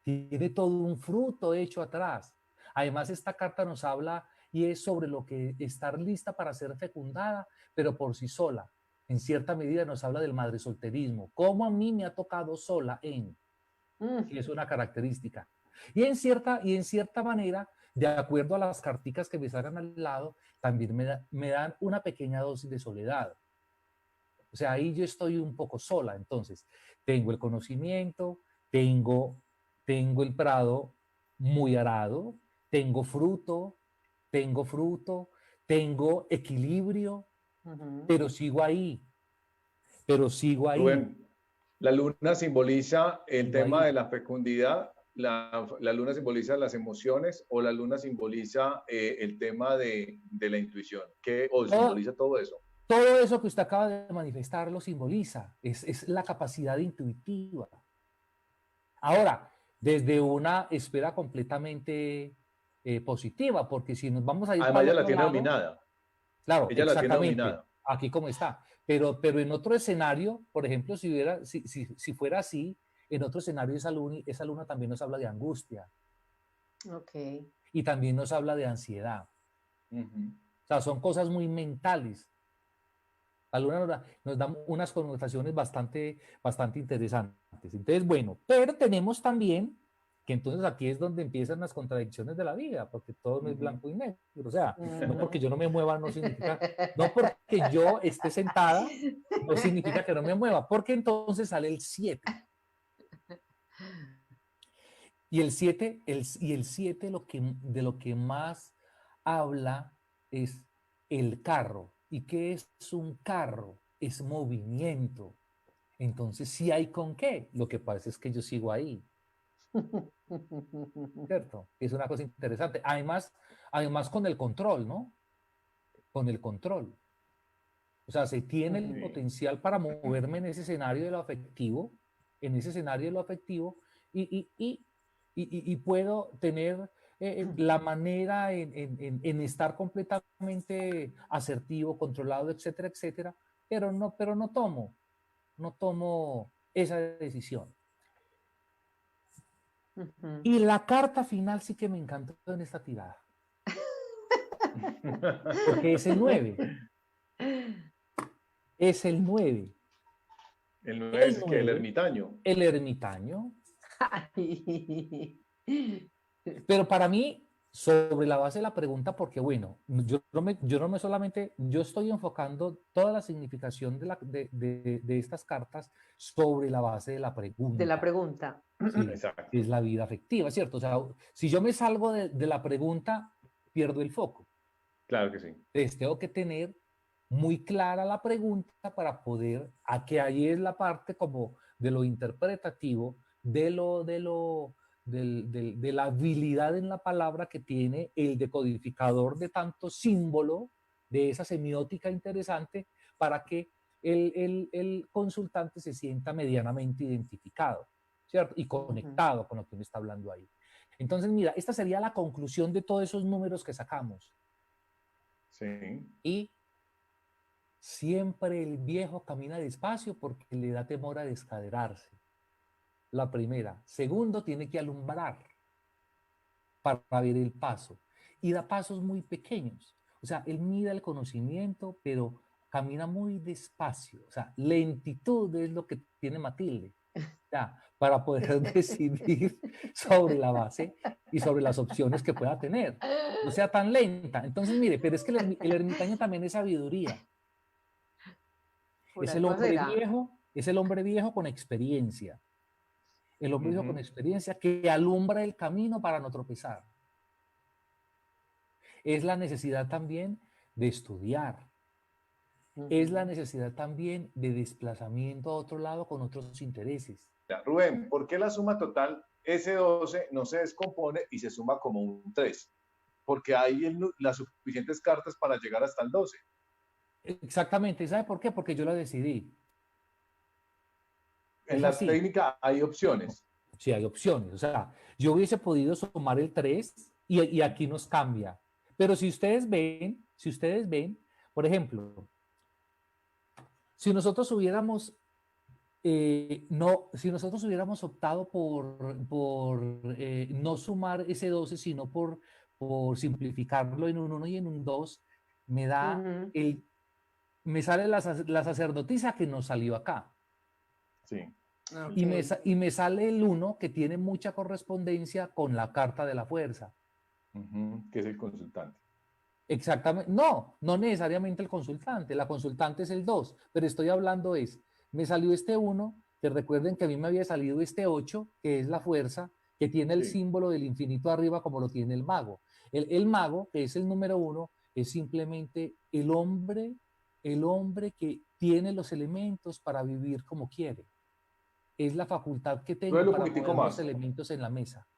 Tiene todo un fruto hecho atrás. Además, esta carta nos habla y es sobre lo que estar lista para ser fecundada, pero por sí sola. En cierta medida nos habla del madresolterismo. Cómo a mí me ha tocado sola que es una característica. Y en cierta manera, de acuerdo a las carticas que me salgan al lado, también me dan una pequeña dosis de soledad. O sea, ahí yo estoy un poco sola. Entonces, tengo el conocimiento, tengo el prado muy arado, tengo fruto, tengo equilibrio, pero sigo ahí. Rubén, la luna simboliza el tema de la fecundidad, la luna simboliza las emociones o la luna simboliza el tema de la intuición. ¿Simboliza todo eso? Todo eso que usted acaba de manifestar lo simboliza, es la capacidad intuitiva. Ahora, desde una esfera completamente positiva, porque si nos vamos a ir... Además, ella la tiene dominada. Claro, ella la tiene dominada. Aquí como está. Pero en otro escenario, por ejemplo, si fuera así, en otro escenario esa luna también nos habla de angustia. Y también nos habla de ansiedad. O sea, son cosas muy mentales. La luna nos da unas connotaciones bastante interesantes. Entonces, bueno, pero tenemos también que entonces aquí es donde empiezan las contradicciones de la vida, porque todo no es blanco y negro. O sea, no porque yo no me mueva no significa, no porque yo esté sentada, no significa que no me mueva, porque entonces sale el 7. Y el 7, el 7 de lo que más habla es el carro. ¿Y qué es un carro? Es movimiento. Entonces, sí hay con qué. Lo que pasa es que yo sigo ahí, ¿cierto? Es una cosa interesante. Además con el control, ¿no? Con el control. O sea, se tiene el potencial para moverme en ese escenario de lo afectivo, en ese escenario de lo afectivo, y puedo tener la manera en estar completamente asertivo, controlado, etcétera, etcétera, pero no tomo esa decisión. Y la carta final sí que me encantó en esta tirada. Porque es el 9. Es el 9. El 9 es que el 9, ermitaño. el ermitaño. Pero para mí, sobre la base de la pregunta, porque bueno, yo no me solamente, yo estoy enfocando toda la significación de estas cartas sobre la base de la pregunta. De la pregunta. Sí, Exacto. es la vida afectiva, ¿cierto? O sea, si yo me salgo de la pregunta, pierdo el foco. Claro que sí. Entonces tengo que tener muy clara la pregunta para poder, a que ahí es la parte como de lo interpretativo, de la habilidad en la palabra que tiene el decodificador de tanto símbolo, de esa semiótica interesante, para que el consultante se sienta medianamente identificado, ¿cierto? Y conectado con lo que uno está hablando ahí. Entonces, mira, esta sería la conclusión de todos esos números que sacamos. Sí. Y siempre el viejo camina despacio porque le da temor a descaderarse. La primera. Segundo, tiene que alumbrar para ver el paso. Y da pasos muy pequeños. O sea, él mira el conocimiento, pero camina muy despacio. O sea, lentitud es lo que tiene Matilde. Ya, para poder decidir sobre la base y sobre las opciones que pueda tener. No sea tan lenta. Entonces, mire, pero es que el ermitaño también es sabiduría. Por Es algo será. el hombre viejo con experiencia. El hombre viejo con experiencia que alumbra el camino para no tropezar. Es la necesidad también de estudiar. Es la necesidad también de desplazamiento a otro lado con otros intereses. Rubén, ¿por qué la suma total S12 no se descompone y se suma como un 3? Porque hay las suficientes cartas para llegar hasta el 12. Exactamente. ¿Sabe por qué? Porque yo la decidí. En Es la así. técnica hay opciones. Sí, hay opciones. O sea, yo hubiese podido sumar el 3 y aquí nos cambia. Pero si ustedes ven, por ejemplo, si nosotros hubiéramos si nosotros hubiéramos optado por no sumar ese 12, sino por simplificarlo en un 1 y en un 2, me da me sale la sacerdotisa que nos salió acá. Sí. Okay. Y me sale el 1 que tiene mucha correspondencia con la carta de la fuerza. Que es el consultante. Exactamente. No, no necesariamente el consultante. La consultante es el 2, pero estoy hablando me salió este 1, que recuerden que a mí me había salido este 8, que es la fuerza, que tiene el símbolo del infinito arriba como lo tiene el mago. El mago, que es el número 1, es simplemente el hombre que tiene los elementos para vivir como quiere. Es la facultad que tengo Duelo un para poquitico mover los más, elementos en la mesa.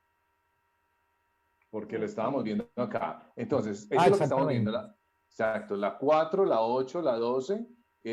porque lo estábamos viendo acá. Entonces, eso es lo que estamos viendo. Exacto, la 4, la 8, la 12,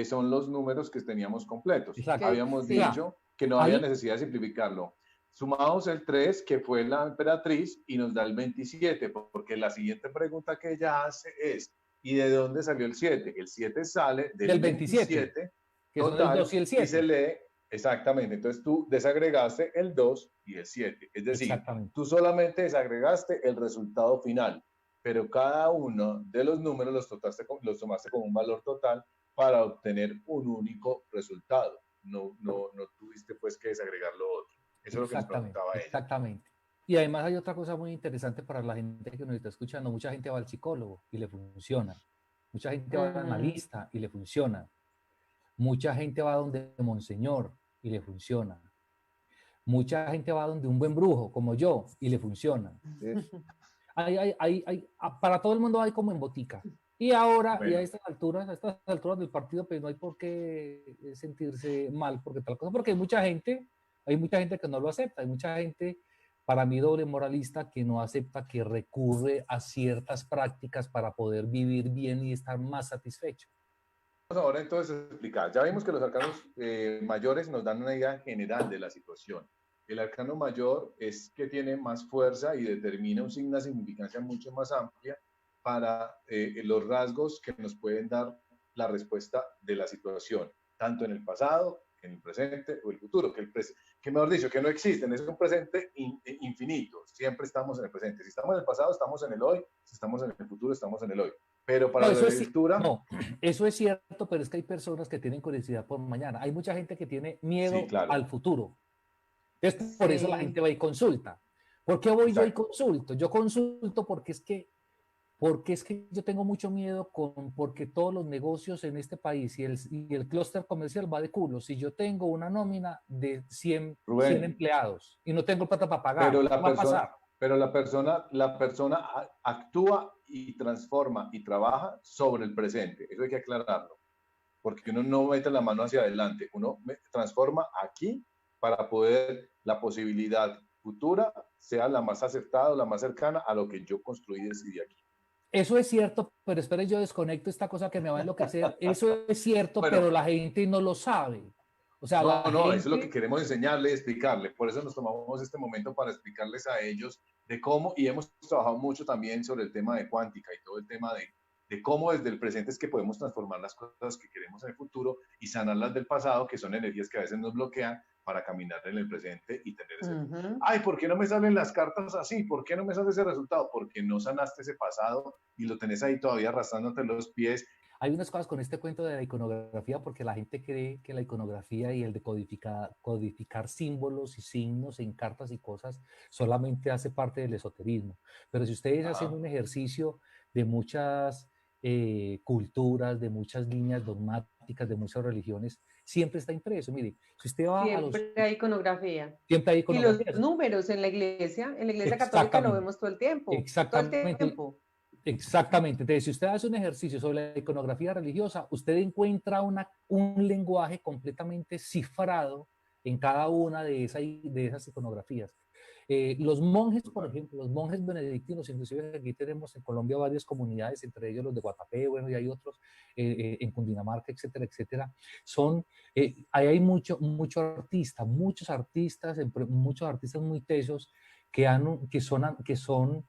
son los números que teníamos completos. Exacto. Habíamos dicho que no había necesidad de simplificarlo. Sumamos el 3, que fue la emperatriz, y nos da el 27, porque la siguiente pregunta que ella hace es, ¿y de dónde salió el 7? El 7 sale del 27 que total, son el 2 y el 7. Y se lee, exactamente, entonces tú desagregaste el 2 y el 7, es decir, tú solamente desagregaste el resultado final, pero cada uno de los números los tomaste como un valor total para obtener un único resultado. No tuviste pues que desagregar lo otro. Eso es lo que nos preguntaba ella. Exactamente. Y además hay otra cosa muy interesante para la gente que nos está escuchando. Mucha gente va al psicólogo y le funciona. Mucha gente va al analista y le funciona. Mucha gente va donde Monseñor y le funciona. Mucha gente va donde un buen brujo, como yo, y le funciona. Para todo el mundo hay como en botica. Y ahora, Bueno. y a estas alturas del partido, pues no hay por qué sentirse mal porque tal cosa, porque hay mucha gente que no lo acepta, hay mucha gente, para mí doble moralista, que no acepta, que recurre a ciertas prácticas para poder vivir bien y estar más satisfecho. Vamos ahora entonces a explicar. Ya vimos que los arcanos mayores nos dan una idea general de la situación. El arcano mayor es que tiene más fuerza y determina una significancia mucho más amplia para los rasgos que nos pueden dar la respuesta de la situación, tanto en el pasado, en el presente o el futuro, que mejor dicho, que no existen, es un presente infinito, siempre estamos en el presente. Si estamos en el pasado, estamos en el hoy, si estamos en el futuro, estamos en el hoy. Pero para la lectura... No, eso es cierto, pero es que hay personas que tienen curiosidad por mañana. Hay mucha gente que tiene miedo al futuro. Entonces, por eso la gente va y consulta. ¿Por qué voy yo y consulto? Yo consulto porque es que yo tengo mucho miedo porque todos los negocios en este país y el clúster comercial va de culo. Si yo tengo una nómina de 100 empleados y no tengo plata para pagar, ¿qué va a pasar? Pero la persona actúa y transforma y trabaja sobre el presente. Eso hay que aclararlo. Porque uno no mete la mano hacia adelante, uno transforma aquí para poder la posibilidad futura sea la más acertada, la más cercana a lo que yo construí y decidí aquí. Eso es cierto, pero espere, yo desconecto esta cosa que me va a enloquecer. Eso es cierto, bueno, pero la gente no lo sabe. O sea, eso es lo que queremos enseñarle y explicarle. Por eso nos tomamos este momento para explicarles a ellos de cómo, y hemos trabajado mucho también sobre el tema de cuántica y todo el tema de cómo desde el presente es que podemos transformar las cosas que queremos en el futuro y sanarlas del pasado, que son energías que a veces nos bloquean para caminar en el presente y tener ese... Ay, ¿por qué no me salen las cartas así? ¿Por qué no me sale ese resultado? Porque no sanaste ese pasado y lo tenés ahí todavía arrastrándote los pies. Hay unas cosas con este cuento de la iconografía porque la gente cree que la iconografía y el de codificar símbolos y signos en cartas y cosas solamente hace parte del esoterismo. Pero si ustedes hacen un ejercicio de muchas culturas, de muchas líneas dogmáticas, de muchas religiones, siempre está impreso. Mire, si usted va siempre hay iconografía. Siempre hay iconografía. Y los números en la iglesia católica lo vemos todo el tiempo. Exactamente. Todo el tiempo. Exactamente. Entonces, si usted hace un ejercicio sobre la iconografía religiosa, usted encuentra un lenguaje completamente cifrado en cada una de esas iconografías. Los monjes, por ejemplo, los monjes benedictinos, inclusive aquí tenemos en Colombia varias comunidades, entre ellos los de Guatapé, bueno, y hay otros en Cundinamarca, etcétera, etcétera. Ahí hay muchos artistas, muchos artistas muy tesos que son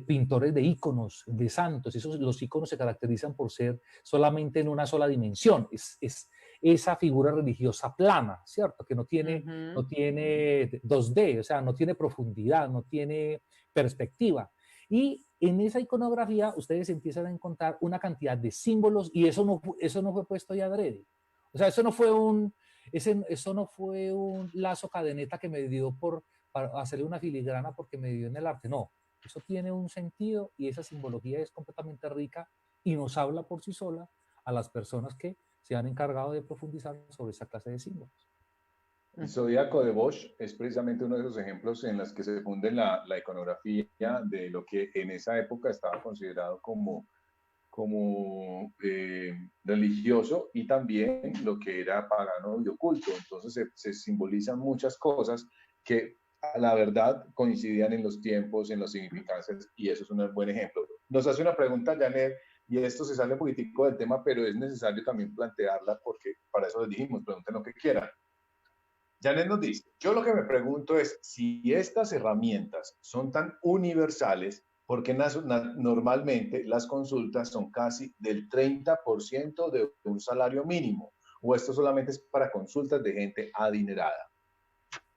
pintores de íconos, de santos. Los íconos se caracterizan por ser solamente en una sola dimensión. Es esa figura religiosa plana, ¿cierto? Que no tiene 2D, o sea, no tiene profundidad, no tiene perspectiva. Y en esa iconografía ustedes empiezan a encontrar una cantidad de símbolos y eso no fue puesto ya adrede. O sea, eso no fue un lazo cadeneta que me dio para hacerle una filigrana porque me dio en el arte. No, eso tiene un sentido y esa simbología es completamente rica y nos habla por sí sola a las personas que se han encargado de profundizar sobre esa clase de símbolos. El zodíaco de Bosch es precisamente uno de esos ejemplos en los que se funde la iconografía de lo que en esa época estaba considerado como religioso y también lo que era pagano y oculto. Entonces se simbolizan muchas cosas que la verdad coincidían en los tiempos, en las significancias, y eso es un buen ejemplo. Nos hace una pregunta, Janet, y esto se sale un poquitico del tema, pero es necesario también plantearla porque para eso les dijimos, pregunten lo que quieran. Janet nos dice, yo lo que me pregunto es si estas herramientas son tan universales, porque normalmente las consultas son casi del 30% de un salario mínimo, o esto solamente es para consultas de gente adinerada.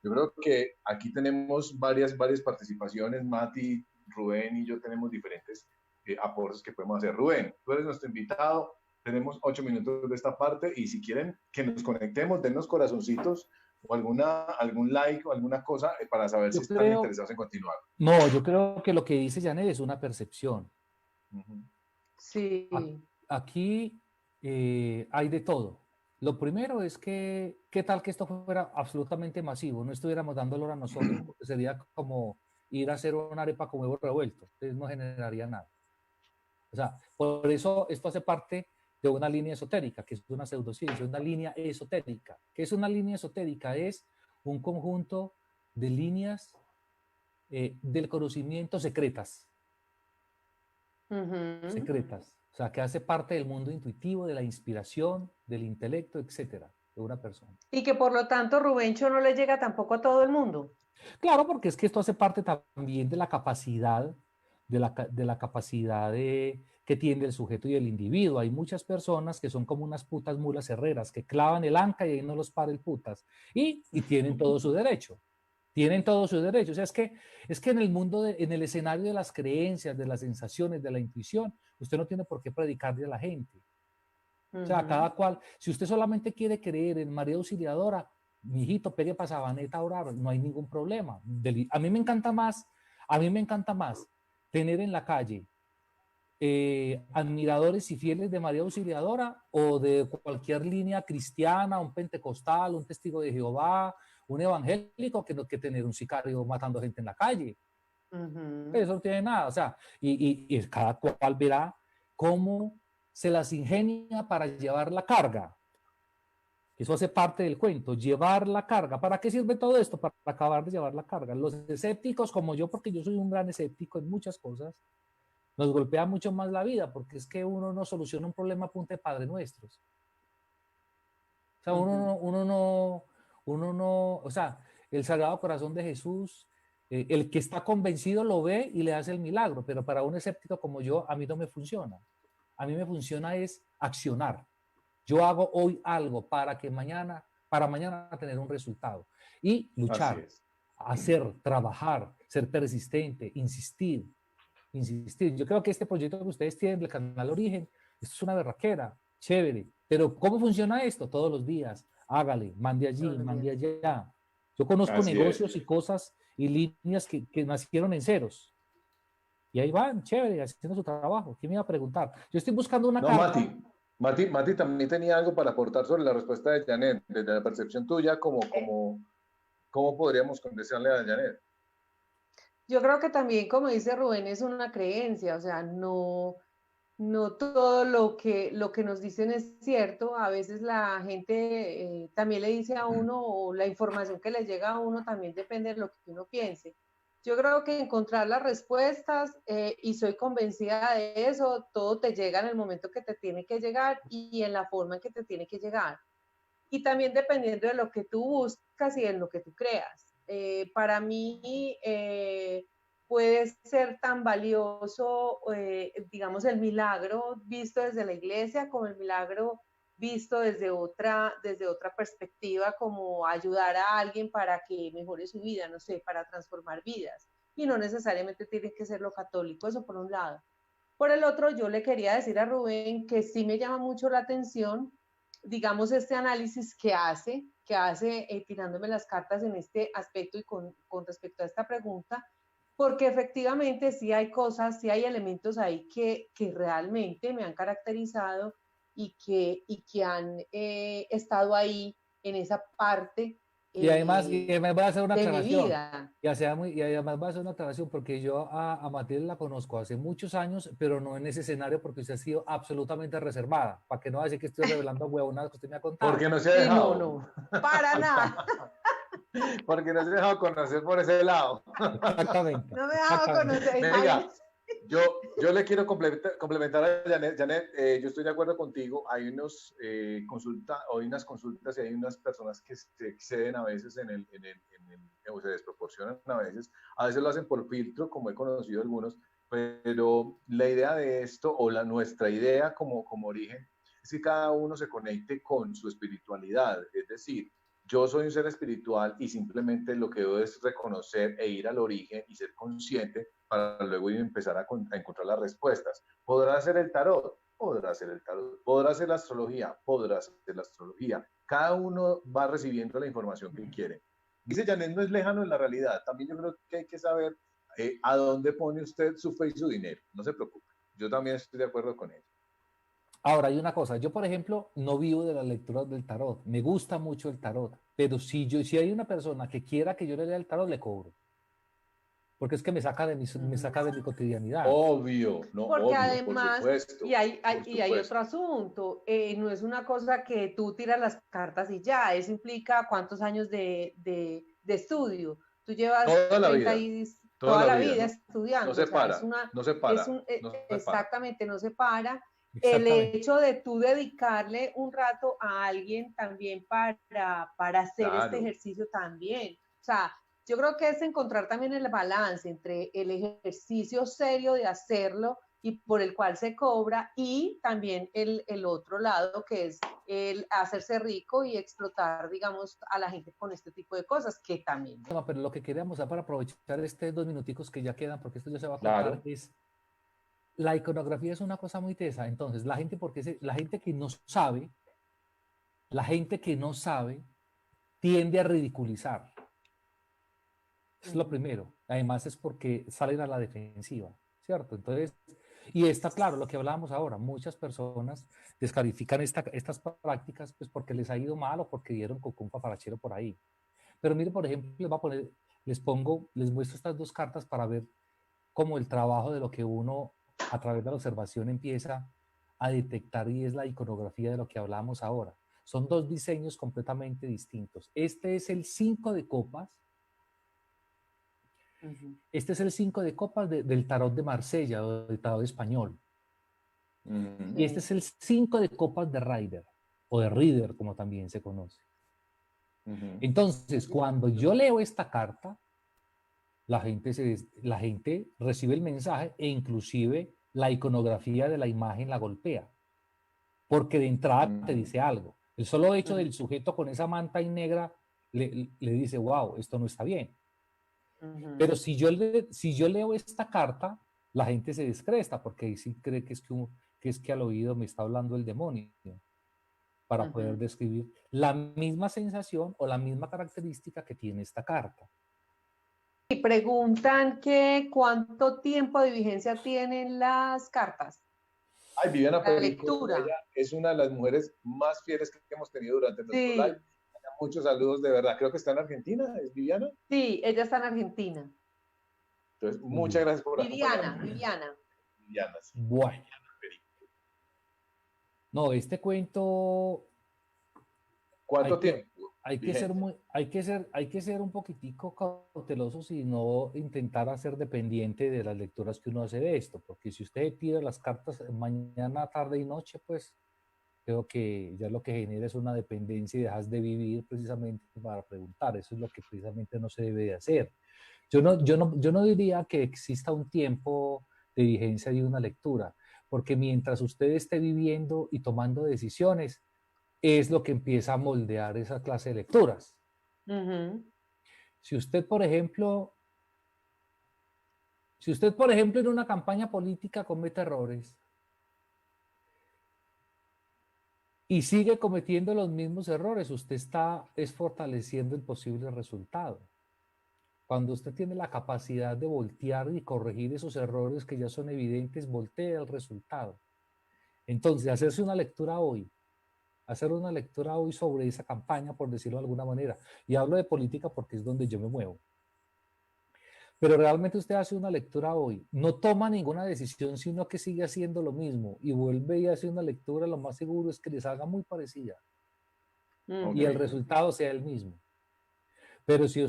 Yo creo que aquí tenemos varias participaciones, Mati, Rubén y yo tenemos diferentes aportes que podemos hacer. Rubén, tú eres nuestro invitado, tenemos 8 minutos de esta parte y si quieren que nos conectemos, dennos corazoncitos o algún like o alguna cosa para saber si están interesados en continuar. No, yo creo que lo que dice Janet es una percepción. Sí. Aquí hay de todo. Lo primero es que, ¿qué tal que esto fuera absolutamente masivo? No estuviéramos dándolo a nosotros, porque sería como ir a hacer una arepa con huevo revuelto. Entonces no generaría nada. O sea, por eso esto hace parte de una línea esotérica, que es una pseudociencia, una línea esotérica. ¿Qué es una línea esotérica? Es un conjunto de líneas del conocimiento secretas, secretas. O sea, que hace parte del mundo intuitivo, de la inspiración, del intelecto, etcétera, de una persona. Y que por lo tanto Rubencho no le llega tampoco a todo el mundo. Claro, porque es que esto hace parte también de la capacidad, de la capacidad que tiene el sujeto y el individuo. Hay muchas personas que son como unas putas mulas herreras, que clavan el anca y ahí no los para el putas. Y tienen todo su derecho. Tienen todo su derecho. O sea, es que en el mundo, en el escenario de las creencias, de las sensaciones, de la intuición, usted no tiene por qué predicarle a la gente. O sea, cada cual, si usted solamente quiere creer en María Auxiliadora, mijito, pegue para Sabaneta a orar, no hay ningún problema. A mí me encanta más tener en la calle admiradores y fieles de María Auxiliadora o de cualquier línea cristiana, un pentecostal, un testigo de Jehová, un evangélico, que tener un sicario matando gente en la calle. Eso no tiene nada, o sea, y cada cual verá cómo se las ingenia para llevar la carga. Eso hace parte del cuento, llevar la carga. ¿Para qué sirve todo esto? Para acabar de llevar la carga. Los escépticos como yo, porque yo soy un gran escéptico en muchas cosas, nos golpea mucho más la vida, porque es que uno no soluciona un problema a punta de Padre Nuestros. O sea, uno no, o sea, el Sagrado Corazón de Jesús, el que está convencido lo ve y le hace el milagro, pero para un escéptico como yo, a mí no me funciona. A mí me funciona es accionar. Yo hago hoy algo para mañana tener un resultado. Y luchar, hacer, trabajar, ser persistente, insistir. Yo creo que este proyecto que ustedes tienen del canal Origen, esto es una berraquera, chévere. Pero ¿cómo funciona esto? Todos los días. Hágale, mande allí, mande allá. Yo conozco negocios y cosas y líneas que nacieron en ceros. Y ahí van, chévere, haciendo su trabajo. ¿Quién me iba a preguntar? Yo estoy buscando una carta. Mati también tenía algo para aportar sobre la respuesta de Janet, desde la percepción tuya, ¿cómo podríamos contestarle a Janet? Yo creo que también, como dice Rubén, es una creencia, o sea, no todo lo que nos dicen es cierto. A veces la gente también le dice a uno, o la información que le llega a uno también depende de lo que uno piense. Yo creo que encontrar las respuestas, y soy convencida de eso, todo te llega en el momento que te tiene que llegar y en la forma en que te tiene que llegar. Y también dependiendo de lo que tú buscas y en lo que tú creas. Para mí puede ser tan valioso, digamos, el milagro visto desde la iglesia como el milagro visto desde otra perspectiva, como ayudar a alguien para que mejore su vida, no sé, para transformar vidas. Y no necesariamente tiene que ser lo católico, eso por un lado. Por el otro, yo le quería decir a Rubén que sí me llama mucho la atención, digamos, este análisis que hace tirándome las cartas en este aspecto y con respecto a esta pregunta, porque efectivamente sí hay cosas, sí hay elementos ahí que realmente me han caracterizado y que han estado ahí en esa parte Y además voy a hacer una de mi aclaración. vida. Y además voy a hacer una aclaración porque yo a Matilde la conozco hace muchos años, pero no en ese escenario porque usted ha sido absolutamente reservada. Para que no vaya a decir que estoy revelando huevonadas que usted me ha contado. Porque no se ha Sí, dejado. no, para nada. Porque no se ha dejado conocer por ese lado. Exactamente. No me he dejado conocer. Venga, yo le quiero complementar a Janet. Janet, yo estoy de acuerdo contigo. Hay unas consultas y hay unas personas que se exceden a veces o se desproporcionan a veces. A veces lo hacen por filtro, como he conocido algunos, pero la idea de esto, o nuestra idea como origen, es que cada uno se conecte con su espiritualidad. Es decir, yo soy un ser espiritual y simplemente lo que debo es reconocer e ir al origen y ser consciente para luego empezar a encontrar las respuestas. ¿Podrá ser el tarot? Podrá ser el tarot. ¿Podrá ser la astrología? Podrá ser la astrología. Cada uno va recibiendo la información que quiere. Dice Janet, no es lejano en la realidad. También yo creo que hay que saber a dónde pone usted su fe y su dinero. No se preocupe. Yo también estoy de acuerdo con él. Ahora, hay una cosa, yo por ejemplo no vivo de las lecturas del tarot, me gusta mucho el tarot, pero si hay una persona que quiera que yo le lea el tarot, le cobro, porque es que me saca de mi cotidianidad. Obvio, no, Porque obvio, por además, supuesto, y hay otro asunto, no es una cosa que tú tiras las cartas y ya, eso implica cuántos años de estudio. Tú llevas toda la 30 vida, y toda toda la la vida, vida ¿no? No estudiando, se o sea, para, no se para, no se para. exactamente, no se para. El Exactamente. hecho de tú dedicarle un rato a alguien también para hacer este Claro, ejercicio también. O sea, yo creo que es encontrar también el balance entre el ejercicio serio de hacerlo y por el cual se cobra y también el otro lado que es el hacerse rico y explotar, digamos, a la gente con este tipo de cosas que también. No, pero lo que queríamos para aprovechar este 2 minuticos que ya quedan, porque esto ya se va a cortar, claro. es la iconografía es una cosa muy tesa. Entonces, la gente que no sabe, la gente que no sabe tiende a ridiculizar. Es lo primero. Además es porque salen a la defensiva, ¿cierto? Entonces, y está claro lo que hablábamos ahora, muchas personas descalifican estas prácticas pues porque les ha ido mal o porque dieron con un paparachero por ahí. Pero mire, por ejemplo, les muestro estas dos cartas para ver cómo el trabajo de lo que uno a través de la observación empieza a detectar y es la iconografía de lo que hablábamos ahora. Son dos diseños completamente distintos. Este es el 5 de copas. Este es el 5 de copas del tarot de Marsella o del tarot español. Y este es el 5 de copas de Rider o de Reader, como también se conoce. Entonces, cuando yo leo esta carta, la gente recibe el mensaje e inclusive la iconografía de la imagen la golpea, porque de entrada te dice algo. El solo hecho del sujeto con esa manta y negra le dice, wow, esto no está bien. Pero si yo leo esta carta, la gente se descresta porque ahí sí cree que es que al oído me está hablando el demonio para poder describir la misma sensación o la misma característica que tiene esta carta. Y preguntan que cuánto tiempo de vigencia tienen las cartas. Ay, Viviana La Perico, lectura. ella es una de las mujeres más fieles que hemos tenido durante nuestro live. Muchos saludos, de verdad. Creo que está en Argentina, ¿es Viviana? Sí, ella está en Argentina. Entonces, muchas gracias por Viviana. Viviana, sí. Bueno. No, este cuento... ¿Cuánto tiempo? Hay que ser un poquitico cautelosos y no intentar hacer dependiente de las lecturas que uno hace de esto, porque si usted tira las cartas mañana, tarde y noche, pues creo que ya lo que genera es una dependencia y dejas de vivir precisamente para preguntar. Eso es lo que precisamente no se debe de hacer. Yo no diría que exista un tiempo de vigencia de una lectura, porque mientras usted esté viviendo y tomando decisiones, es lo que empieza a moldear esa clase de lecturas. Si usted, por ejemplo, en una campaña política comete errores y sigue cometiendo los mismos errores, usted es fortaleciendo el posible resultado. Cuando usted tiene la capacidad de voltear y corregir esos errores que ya son evidentes, voltea el resultado. Entonces, hacer una lectura hoy sobre esa campaña, por decirlo de alguna manera. Y hablo de política porque es donde yo me muevo. Pero realmente usted hace una lectura hoy, no toma ninguna decisión, sino que sigue haciendo lo mismo y vuelve y hace una lectura, lo más seguro es que les haga muy parecida. Y el resultado sea el mismo. Pero si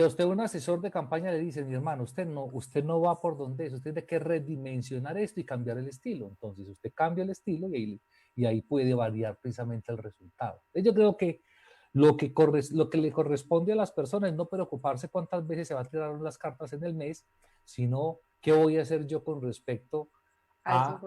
a usted un asesor de campaña le dice, mi hermano, usted no va por donde es, usted tiene que redimensionar esto y cambiar el estilo. Entonces usted cambia el estilo y ahí puede variar precisamente el resultado. Yo creo que lo que le corresponde a las personas es no preocuparse cuántas veces se va a tirar las cartas en el mes, sino qué voy a hacer yo con respecto a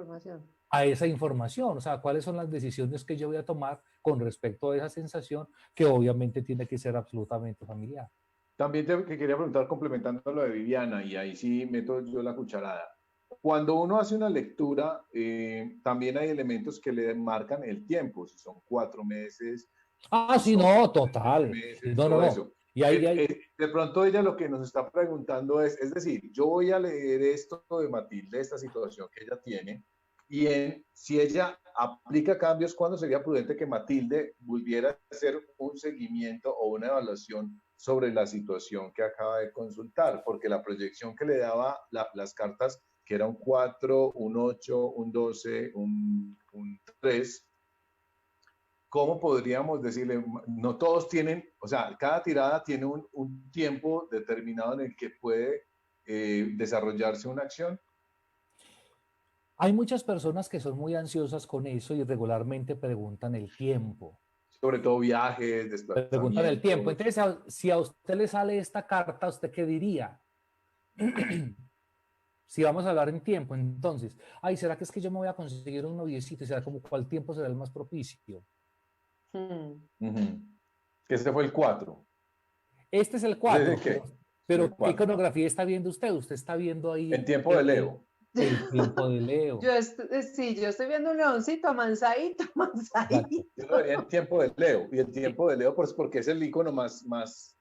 esa información. O sea, cuáles son las decisiones que yo voy a tomar con respecto a esa sensación que obviamente tiene que ser absolutamente familiar. También te quería preguntar, complementando lo de Viviana, y ahí sí meto yo la cucharada. Cuando uno hace una lectura, también hay elementos que le marcan el tiempo, si son 4 meses. Sí, no, total. Meses, no. Eso. Y ahí, de pronto ella lo que nos está preguntando es decir, yo voy a leer esto de Matilde, esta situación que ella tiene, si ella aplica cambios, ¿cuándo sería prudente que Matilde volviera a hacer un seguimiento o una evaluación sobre la situación que acaba de consultar? Porque la proyección que le daba las cartas, que era un 4, un 8, un 12, un 3, ¿cómo podríamos decirle? No todos tienen, o sea, cada tirada tiene un tiempo determinado en el que puede desarrollarse una acción. Hay muchas personas que son muy ansiosas con eso y regularmente preguntan el tiempo. Sobre todo viajes, desplazamientos. Preguntan el tiempo. Entonces, si a usted le sale esta carta, ¿usted qué diría? Si vamos a hablar en tiempo, entonces, ay, ¿será que es que yo me voy a conseguir un noviecito? ¿Será como cuál tiempo será el más propicio? Que este fue el 4. Este es el 4. ¿Qué? Pero ¿qué iconografía está viendo usted? Usted está viendo ahí... En tiempo de Leo. El tiempo de Leo. Sí, yo estoy viendo un leoncito amansadito. Yo lo vería en tiempo de Leo. Y el tiempo de Leo, pues porque es el icono más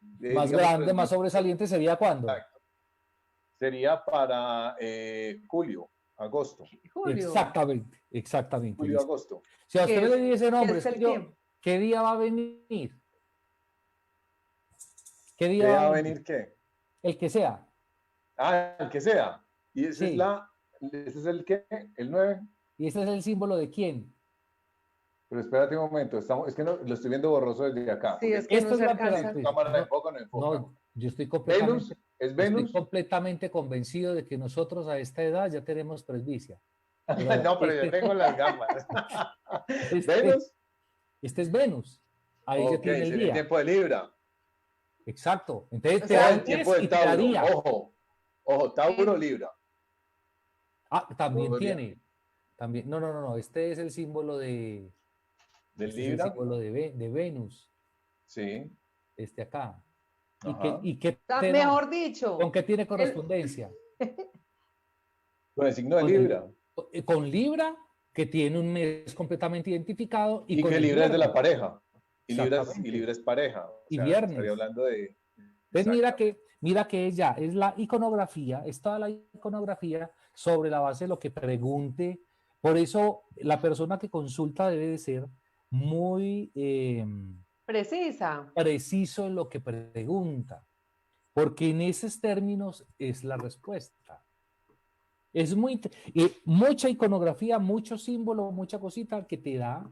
digamos, grande, más sobresaliente, ¿sería cuándo? Exacto. Sería para julio, agosto. Julio. Exactamente. Julio, agosto. Si a usted le dice, nombre, ¿qué día va a venir? ¿Qué día va a venir qué? El que sea. Ah, el que sea. Y esa es ¿ese es el qué? ¿El 9? ¿Y ese es el símbolo de quién? Pero espérate un momento, es que no, lo estoy viendo borroso desde acá. Sí, es que esto no es se la alcanza. Cámara de enfoca, no enfoca. No, yo estoy completamente, ¿Venus? ¿Es Venus? estoy completamente convencido de que nosotros a esta edad ya tenemos presbicia. No, pero yo tengo las gafas. ¿Venus? Este es Venus. Ahí ya tiene el día. El tiempo de Libra. Exacto. Entonces, te da el tiempo de Tauro. Ojo, Tauro, Libra. Ah, también tiene. También, no. Este es el símbolo de... ¿Del Libra? Es el símbolo de Venus. Sí. Este acá. Ajá. ¿Y qué mejor dicho. ¿Con qué tiene correspondencia? Con el signo de Libra. Con Libra, que tiene un mes completamente identificado. Y que Libra es de la pareja. Y Libra es pareja. Y viernes. Estaría hablando de... Entonces mira que ella es la iconografía, es toda la iconografía sobre la base de lo que pregunte. Por eso la persona que consulta debe de ser muy preciso en lo que pregunta, porque en esos términos es la respuesta. Es mucha iconografía, mucho símbolo, mucha cosita que te da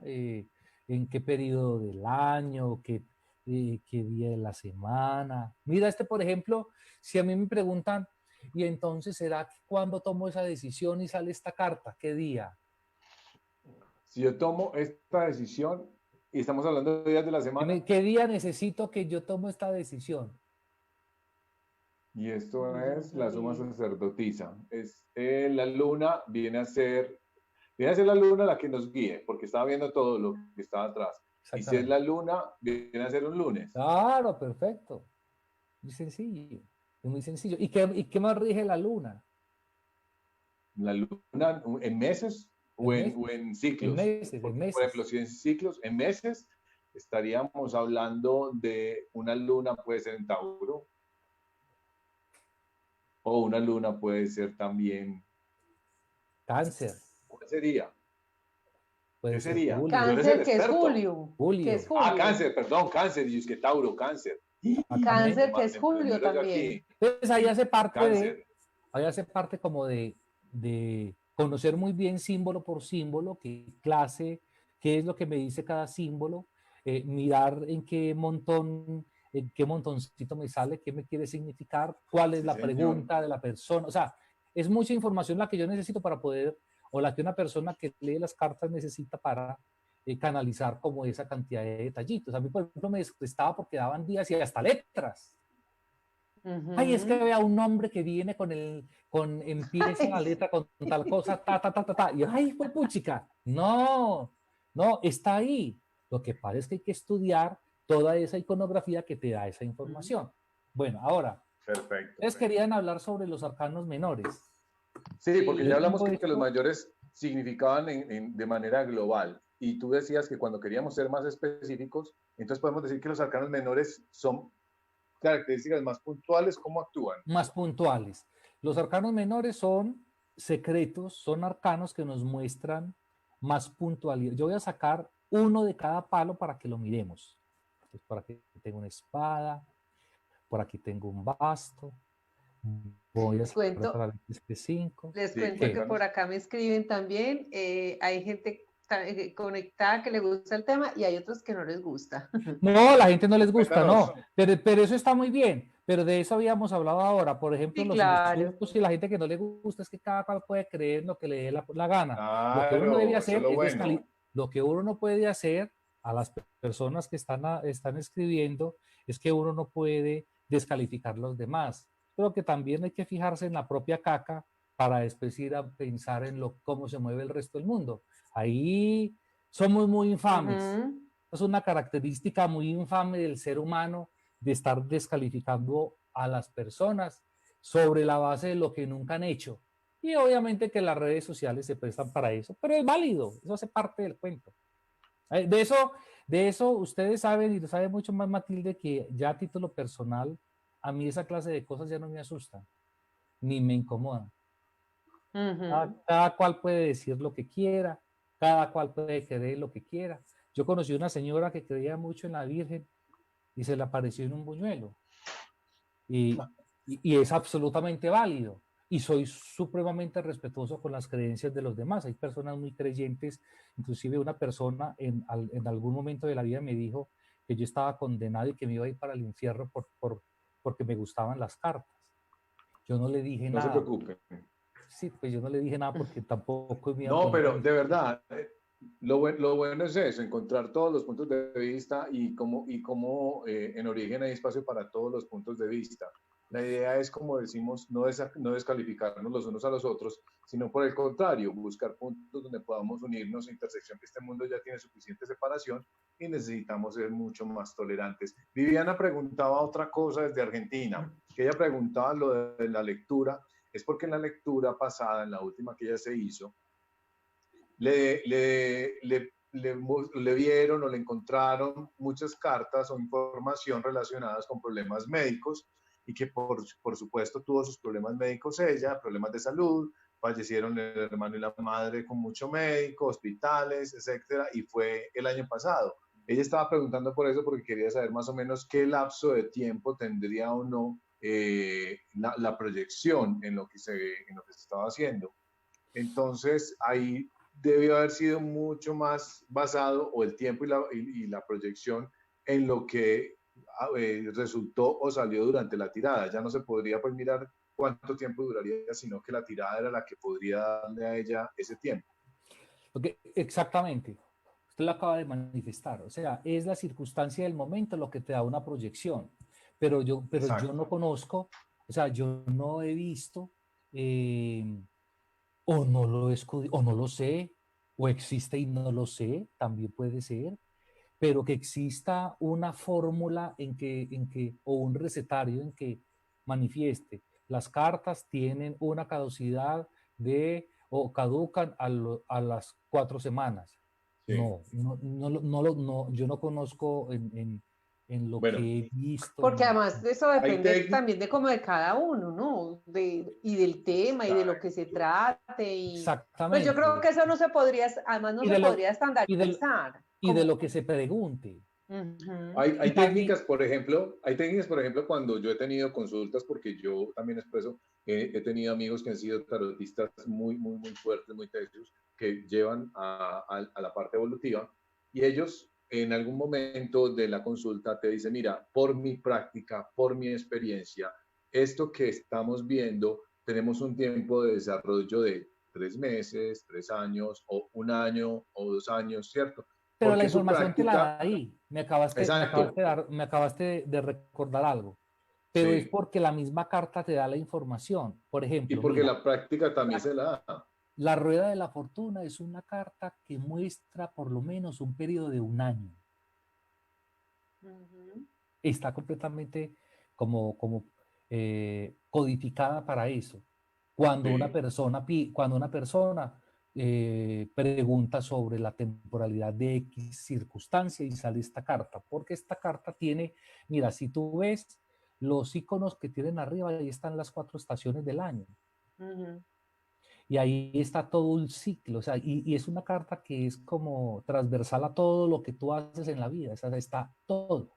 en qué periodo del año, qué día de la semana. Mira, por ejemplo, si a mí me preguntan, y entonces, ¿será que cuando tomo esa decisión y sale esta carta? ¿Qué día? Si yo tomo esta decisión, y estamos hablando de días de la semana. ¿Qué día necesito que yo tomo esta decisión? Y esto es la suma sacerdotisa. La luna viene a ser la luna la que nos guíe, porque estaba viendo todo lo que estaba atrás. Y si es la luna, viene a ser un lunes. Claro, perfecto. Muy sencillo. Es muy sencillo. ¿Y qué más rige la luna? La luna en meses o en ciclos. En meses. Por ejemplo, si en ciclos, en meses, estaríamos hablando de una luna puede ser en Tauro, o una luna puede ser también Cáncer. ¿Cuál sería? ¿Qué sería? Cáncer, que es Julio. Cáncer, perdón, Cáncer, y es que Tauro, Cáncer. Cáncer, que es Julio también. Entonces ahí hace parte como de conocer muy bien símbolo por símbolo, qué clase, qué es lo que me dice cada símbolo, mirar en qué montoncito me sale, qué me quiere significar, cuál es la pregunta de la persona. O sea, es mucha información la que yo necesito para poder, o la que una persona que lee las cartas necesita para canalizar como esa cantidad de detallitos. A mí, por ejemplo, me desestaba porque daban días y hasta letras. Ay, es que vea un nombre que viene empieza la letra con tal cosa, ta. Y ay, fue puchica. No, está ahí. Lo que pasa es que hay que estudiar toda esa iconografía que te da esa información. Bueno, ahora, perfecto. Ustedes querían hablar sobre los arcanos menores. Sí, porque ya hablamos que los mayores significaban de manera global. Y tú decías que cuando queríamos ser más específicos, entonces podemos decir que los arcanos menores son características más puntuales. ¿Cómo actúan? Más puntuales. Los arcanos menores son secretos, son arcanos que nos muestran más puntualidad. Yo voy a sacar uno de cada palo para que lo miremos. Entonces, por aquí tengo una espada, por aquí tengo un basto. Voy a sacar Cuento, otra vez este 5. les Sí, cuento que ¿Qué? por acá me escriben también, hay gente conectada que le gusta el tema y hay otros que no les gusta. No, a la gente no les gusta, Cuéntanos. no, pero eso está muy bien, pero de eso habíamos hablado ahora, por ejemplo, Sí, los claro. insultos y la gente que no le gusta es que cada cual puede creer lo que le dé la gana. Lo que uno no debe Claro, eso es hacer lo es bueno. lo que uno no puede hacer a las personas que están escribiendo es que uno no puede descalificar a los demás. Pero que también hay que fijarse en la propia caca para después ir a pensar en cómo se mueve el resto del mundo. Ahí somos muy infames. Ujú. Es una característica muy infame del ser humano de estar descalificando a las personas sobre la base de lo que nunca han hecho. Y obviamente que las redes sociales se prestan para eso, pero es válido, eso hace parte del cuento. De eso ustedes saben y lo sabe mucho más Matilde que ya a título personal, a mí esa clase de cosas ya no me asustan, ni me incomodan. Ujú. Cada cual puede decir lo que quiera, cada cual puede creer lo que quiera. Yo conocí una señora que creía mucho en la Virgen y se le apareció en un buñuelo. Y es absolutamente válido. Y soy supremamente respetuoso con las creencias de los demás. Hay personas muy creyentes, inclusive una persona en algún momento de la vida me dijo que yo estaba condenado y que me iba a ir para el infierno porque me gustaban las cartas. Yo no le dije No se nada. preocupen. Sí, pues yo no le dije nada porque tampoco me iba a No, poner a pero mi... de verdad, lo bueno es eso, encontrar todos los puntos de vista y cómo en origen hay espacio para todos los puntos de vista. La idea es, como decimos, no descalificarnos los unos a los otros, sino por el contrario, buscar puntos donde podamos unirnos, intersección, que este mundo ya tiene suficiente separación y necesitamos ser mucho más tolerantes. Viviana preguntaba otra cosa desde Argentina, que ella preguntaba lo de la lectura, es porque en la lectura pasada, en la última que ella se hizo, le vieron o le encontraron muchas cartas o información relacionadas con problemas médicos y que por supuesto tuvo sus problemas médicos ella, problemas de salud, fallecieron el hermano y la madre con mucho médico, hospitales, etcétera, y fue el año pasado. Ella estaba preguntando por eso porque quería saber más o menos qué lapso de tiempo tendría o no la proyección en lo que se estaba haciendo. Entonces, ahí debió haber sido mucho más basado o el tiempo y la proyección en lo que resultó o salió durante la tirada. Ya no se podría pues mirar cuánto tiempo duraría, sino que la tirada era la que podría darle a ella ese tiempo. Porque, exactamente, usted lo acaba de manifestar, o sea, es la circunstancia del momento lo que te da una proyección, pero yo Exacto. no conozco, o sea, yo no he visto, o no lo o no lo sé, o existe y no lo sé, también puede ser, pero que exista una fórmula o un recetario en que manifieste. Las cartas tienen una caducidad o caducan a las 4 semanas. Sí. No, yo no conozco en lo Bueno, que he visto. Porque además de eso hay depende técnicas. también de como de cada uno, ¿no? Y del tema y de lo que se Exacto. trate. Y pues yo creo Exactamente. que eso no se podría, además no Y se de lo, podría y de, estandarizar. y de Como, lo que se pregunte. ujú. Y también, Hay técnicas, por ejemplo, cuando yo he tenido consultas, porque yo también expreso, he tenido amigos que han sido tarotistas muy, muy, muy fuertes, muy tesos, que llevan a la parte evolutiva, y ellos en algún momento de la consulta te dicen, mira, por mi práctica, por mi experiencia, esto que estamos viendo, tenemos un tiempo de desarrollo de 3 meses, 3 años, o 1 año, o 2 años, ¿cierto? pero la Porque su información te la práctica, da ahí. exacto, Me acabaste de recordar algo. Pero es sí. porque la misma carta te da la información. Por Y ejemplo, porque mira, la práctica también la, se la da. la rueda de la fortuna es una carta que muestra por lo menos un periodo de 1 año. Ujú. Está completamente como codificada para eso. Sí. Cuando una persona pregunta sobre la temporalidad de X circunstancia y sale esta carta, porque esta carta tiene, mira, si tú ves los iconos que tienen arriba, ahí están las 4 estaciones del año. Ujú. Y ahí está todo un ciclo, o sea, y es una carta que es como transversal a todo lo que tú haces en la vida, o sea, está todo.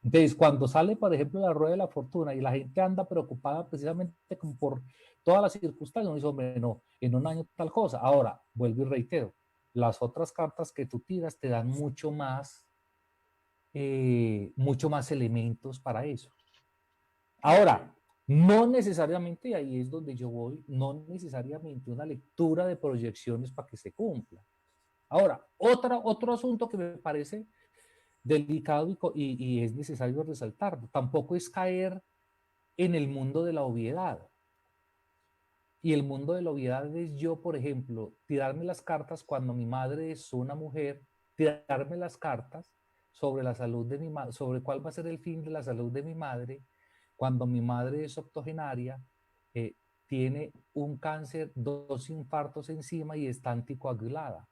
Entonces, cuando sale, por ejemplo, la rueda de la fortuna y la gente anda preocupada precisamente como por todas las circunstancias, uno dice, hombre, no, en un año tal cosa. Ahora, vuelvo y reitero, las otras cartas que tú tiras te dan mucho más elementos para eso. Ahora, no necesariamente, y ahí es donde yo voy, no necesariamente una lectura de proyecciones para que se cumpla. Ahora, otro asunto que me parece delicado y es necesario resaltar, tampoco es caer en el mundo de la obviedad. Y el mundo de la obviedad es yo, por ejemplo, tirarme las cartas cuando mi madre es una mujer, tirarme las cartas sobre la salud de mi madre, sobre cuál va a ser el fin de la salud de mi madre, cuando mi madre es octogenaria, tiene un cáncer, 2 infartos encima y está anticoagulada.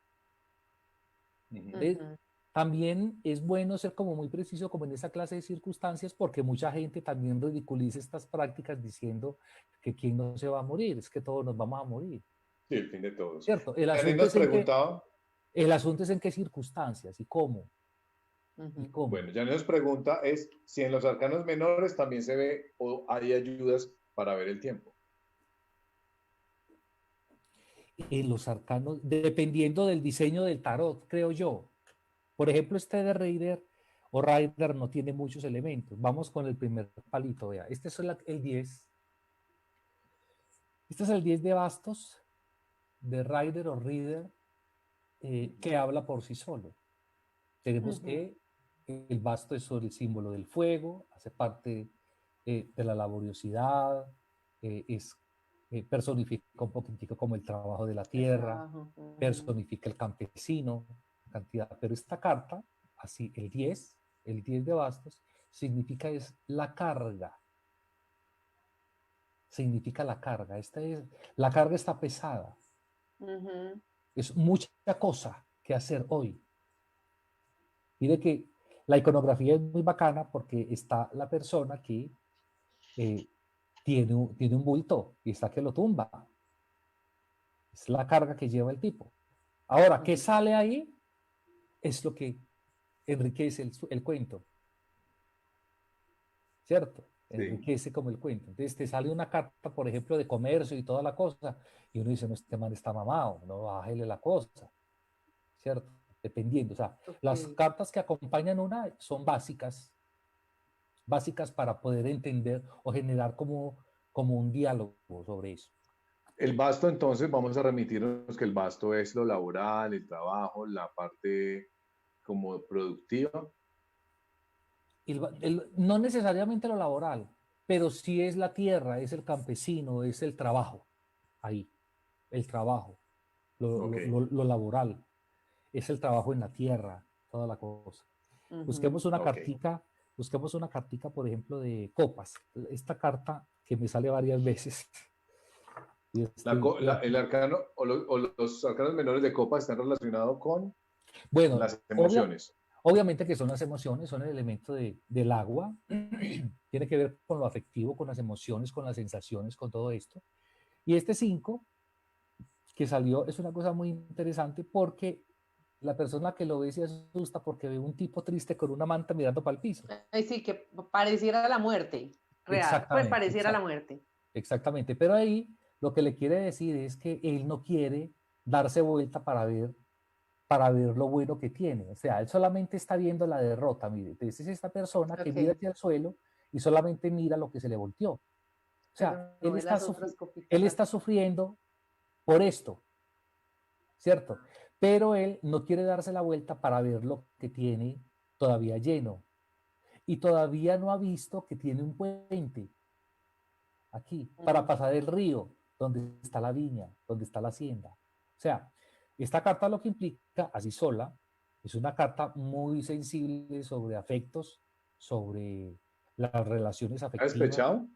También es bueno ser como muy preciso como en esa clase de circunstancias porque mucha gente también ridiculiza estas prácticas diciendo que quién no se va a morir, es que todos nos vamos a morir. Sí, el fin de todos. ¿Cierto? Janine nos preguntaba. El asunto es en qué circunstancias y cómo. Uh-huh. Bueno, Janine nos pregunta es si en los arcanos menores también se ve o hay ayudas para ver el tiempo. En los arcanos, dependiendo del diseño del tarot, creo yo. Por ejemplo, este de Rider o Rider no tiene muchos elementos. Vamos con el primer palito, vea. Este es el 10. Este es el 10 de bastos de Rider o Reader que habla por sí solo. Tenemos que el basto es sobre el símbolo del fuego, hace parte de la laboriosidad, personifica un poquitico como el trabajo de la tierra, personifica el campesino, cantidad. Pero esta carta, así, el 10 de bastos, significa es la carga. Significa la carga. La carga está pesada. Es mucha cosa que hacer hoy. Mire que la iconografía es muy bacana porque está la persona que tiene un bulto y está que lo tumba. Es la carga que lleva el tipo. Ahora, ¿qué sale ahí? Es lo que enriquece el cuento. ¿Cierto? Enriquece como el cuento. Entonces te sale una carta, por ejemplo, de comercio y toda la cosa, y uno dice, no, este man está mamado, no, bájale la cosa. ¿Cierto? Dependiendo. O sea, las cartas que acompañan una son básicas para poder entender o generar como un diálogo sobre eso. El basto, entonces, vamos a remitirnos que el basto es lo laboral, el trabajo, la parte como productiva. No necesariamente lo laboral, pero sí es la tierra, es el campesino, es el trabajo. Ahí, el trabajo, lo laboral, es el trabajo en la tierra, toda la cosa. Busquemos una cartica, por ejemplo, de copas. Esta carta que me sale varias veces. El arcano o los arcanos menores de copa están relacionados con las emociones. Obviamente que son las emociones, son el elemento del agua. Tiene que ver con lo afectivo, con las emociones, con las sensaciones, con todo esto. Y este 5 que salió es una cosa muy interesante porque la persona que lo ve se asusta porque ve un tipo triste con una manta mirando para el piso. Sí, que pareciera la muerte real, pues pareciera la muerte. Exactamente, pero ahí lo que le quiere decir es que él no quiere darse vuelta para ver lo bueno que tiene. O sea, él solamente está viendo la derrota. Mire, entonces es esta persona que mira hacia el suelo y solamente mira lo que se le volteó. O sea, él está sufriendo por esto, ¿cierto? Pero él no quiere darse la vuelta para ver lo que tiene todavía lleno. Y todavía no ha visto que tiene un puente aquí para pasar el río, donde está la viña, donde está la hacienda. O sea, esta carta lo que implica, así sola, es una carta muy sensible sobre afectos, sobre las relaciones afectivas. ¿Despechado?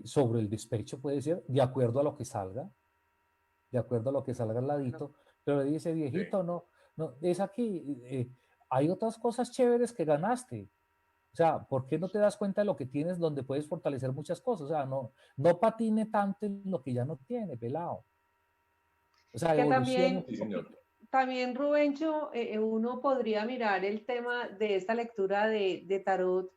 Sobre el despecho puede ser, de acuerdo a lo que salga al ladito, pero le dice, viejito, no, es aquí, hay otras cosas chéveres que ganaste. O sea, ¿por qué no te das cuenta de lo que tienes donde puedes fortalecer muchas cosas? O sea, no patine tanto en lo que ya no tiene, pelado. O sea, Que evoluciona. Sí, señor. también Rubencho, uno podría mirar el tema de esta lectura de tarot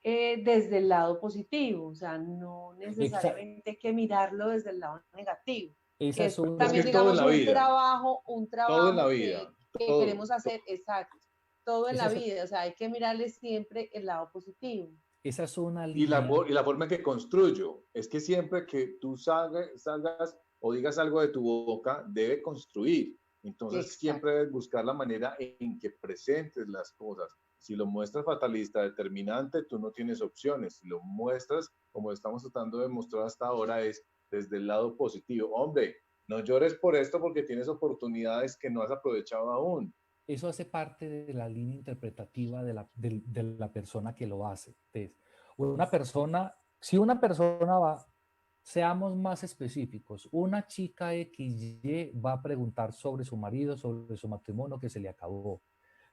desde el lado positivo, o sea, no Exa- necesariamente hay que mirarlo desde el lado negativo, esa que es es Es que también, una, es todo en digamos, la vida, un todo en la trabajo vida, que todo. queremos hacer, exacto, todo en esa la es, vida, o sea, hay que mirarle siempre el lado positivo. esa es una Y línea. y la forma en que construyo, es que siempre que tú salgas o digas algo de tu boca, debe construir. Entonces siempre Exacto. debes buscar la manera en que presentes las cosas. Si lo muestras fatalista, determinante, tú no tienes opciones. Si lo muestras, como estamos tratando de mostrar hasta ahora, es desde el lado positivo. Hombre, no llores por esto porque tienes oportunidades que no has aprovechado aún. Eso hace parte de la línea interpretativa de la persona que lo hace. Entonces, una persona, si una persona va, seamos más específicos, una chica XY va a preguntar sobre su marido, sobre su matrimonio que se le acabó.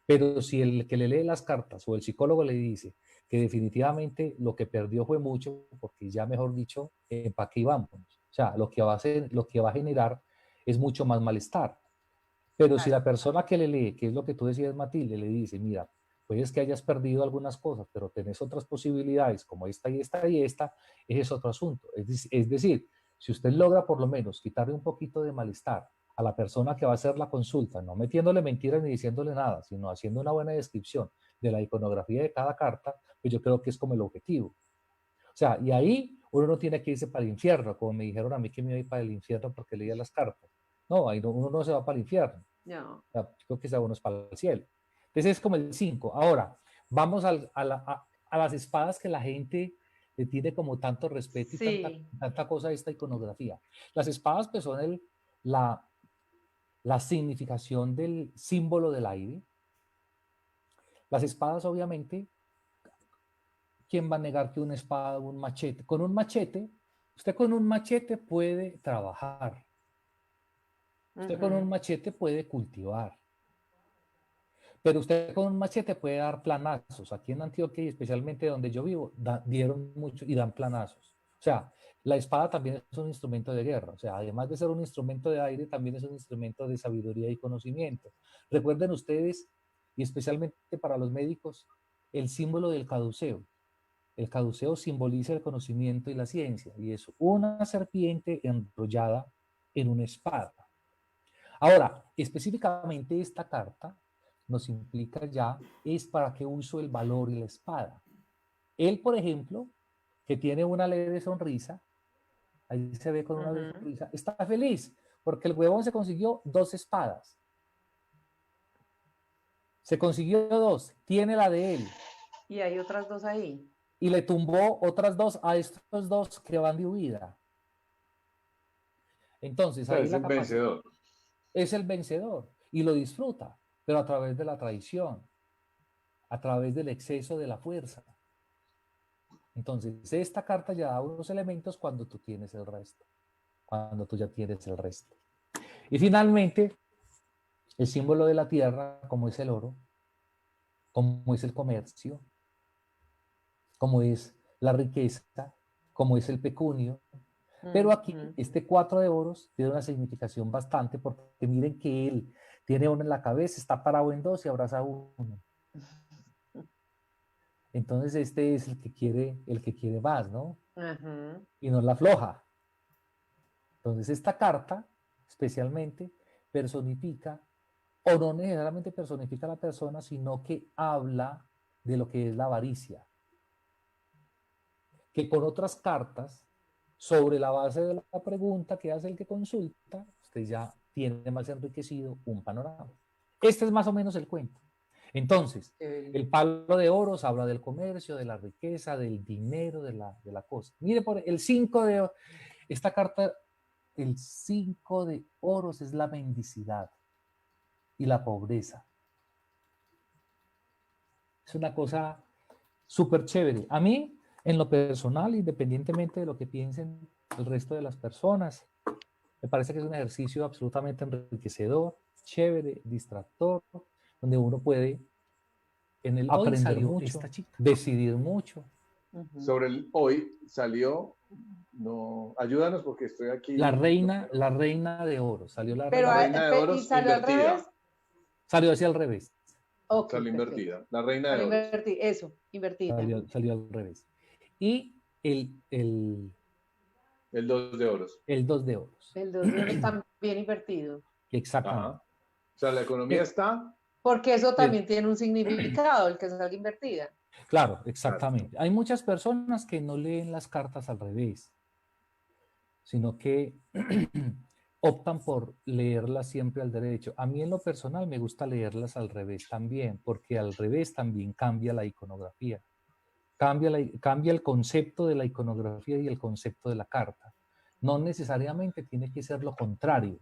Pero si el que le lee las cartas o el psicólogo le dice que definitivamente lo que perdió fue mucho, porque ya mejor dicho, ¿para qué vamos? O sea, lo que va a generar es mucho más malestar. Pero si Claro. la persona que le lee, que es lo que tú decías, Matilde, le dice, mira, puedes que hayas perdido algunas cosas, pero tenés otras posibilidades como esta y esta y esta, ese es otro asunto. Es decir, si usted logra por lo menos quitarle un poquito de malestar a la persona que va a hacer la consulta, no metiéndole mentiras ni diciéndole nada, sino haciendo una buena descripción de la iconografía de cada carta, pues yo creo que es como el objetivo. O sea, y ahí uno no tiene que irse para el infierno, como me dijeron a mí que me iba a ir para el infierno porque leía las cartas. No, ahí uno no se va para el infierno. No. O sea, creo que sea uno es para el cielo. Entonces es como el 5. Ahora, vamos a las espadas que la gente le tiene como tanto respeto y Sí. tanta cosa de esta iconografía. Las espadas pues son la, la significación del símbolo del aire. Las espadas obviamente, ¿quién va a negar que una espada o un machete? Con un machete, usted con un machete puede trabajar. Usted con un Ujú. machete puede cultivar. Pero usted con un machete puede dar planazos. Aquí en Antioquia y especialmente donde yo vivo, dieron mucho y dan planazos. O sea, la espada también es un instrumento de guerra. O sea, además de ser un instrumento de aire, también es un instrumento de sabiduría y conocimiento. Recuerden ustedes, y especialmente para los médicos, el símbolo del caduceo. El caduceo simboliza el conocimiento y la ciencia, y es una serpiente enrollada en una espada. Ahora, específicamente esta carta nos implica ya es para qué uso el valor y la espada. Él, por ejemplo, que tiene una leve sonrisa, ahí se ve con una leve Ujú. sonrisa, está feliz porque el huevón se consiguió 2 espadas. Se consiguió 2, tiene la de él Y hay otras dos ahí. y le tumbó otras 2 a estos 2 que van de huida. O Entonces, sea, ahí es la el capacidad vencedor. es el vencedor y lo disfruta, pero a través de la traición, a través del exceso de la fuerza. Entonces, esta carta ya da unos elementos cuando tú tienes el resto, cuando tú ya tienes el resto. Y finalmente, el símbolo de la tierra, como es el oro, como es el comercio, como es la riqueza, como es el pecunio. Pero aquí, Ujú. este 4 de oros tiene una significación bastante, porque miren que él tiene uno en la cabeza, está parado en 2 y abraza uno. Entonces, este es el que quiere más, ¿no? Ujú. Y no la afloja. Entonces, esta carta, especialmente, personifica, o no necesariamente personifica a la persona, sino que habla de lo que es la avaricia. Que con otras cartas, sobre la base de la pregunta que hace el que consulta, usted ya tiene más enriquecido un panorama. Este es más o menos el cuento. Entonces, Chévere. el palo de oros habla del comercio, de la riqueza, del dinero, de la cosa. Mire, por el 5 de esta carta, el 5 de oros es la mendicidad y la pobreza. Es una cosa súper chévere. A mí, en lo personal, independientemente de lo que piensen el resto de las personas, me parece que es un ejercicio absolutamente enriquecedor, chévere, distractor, donde uno puede En el hoy aprender salió mucho, esta chica. decidir mucho. Ujú. Sobre el hoy salió No, ayúdanos porque estoy aquí. La reina de oro. Salió la Pero, La reina. reina de ¿y oros salió al invertida. revés? Salió hacia el revés. Ok, Salió perfecto. invertida. La reina de Salió oros. eso, invertida. Salió al revés. Y El 2 de oros. el 2 de oros. El 2 de oro también invertido. Ajá. Exactamente. O sea, la economía está. Porque eso Bien. también tiene un significado, el que salga invertida. Claro, exactamente. Hay muchas personas que no leen las cartas al revés, sino que optan por leerlas siempre al derecho. A mí en lo personal me gusta leerlas al revés también, porque al revés también cambia la iconografía. Cambia el concepto de la iconografía y el concepto de la carta. No necesariamente tiene que ser lo contrario.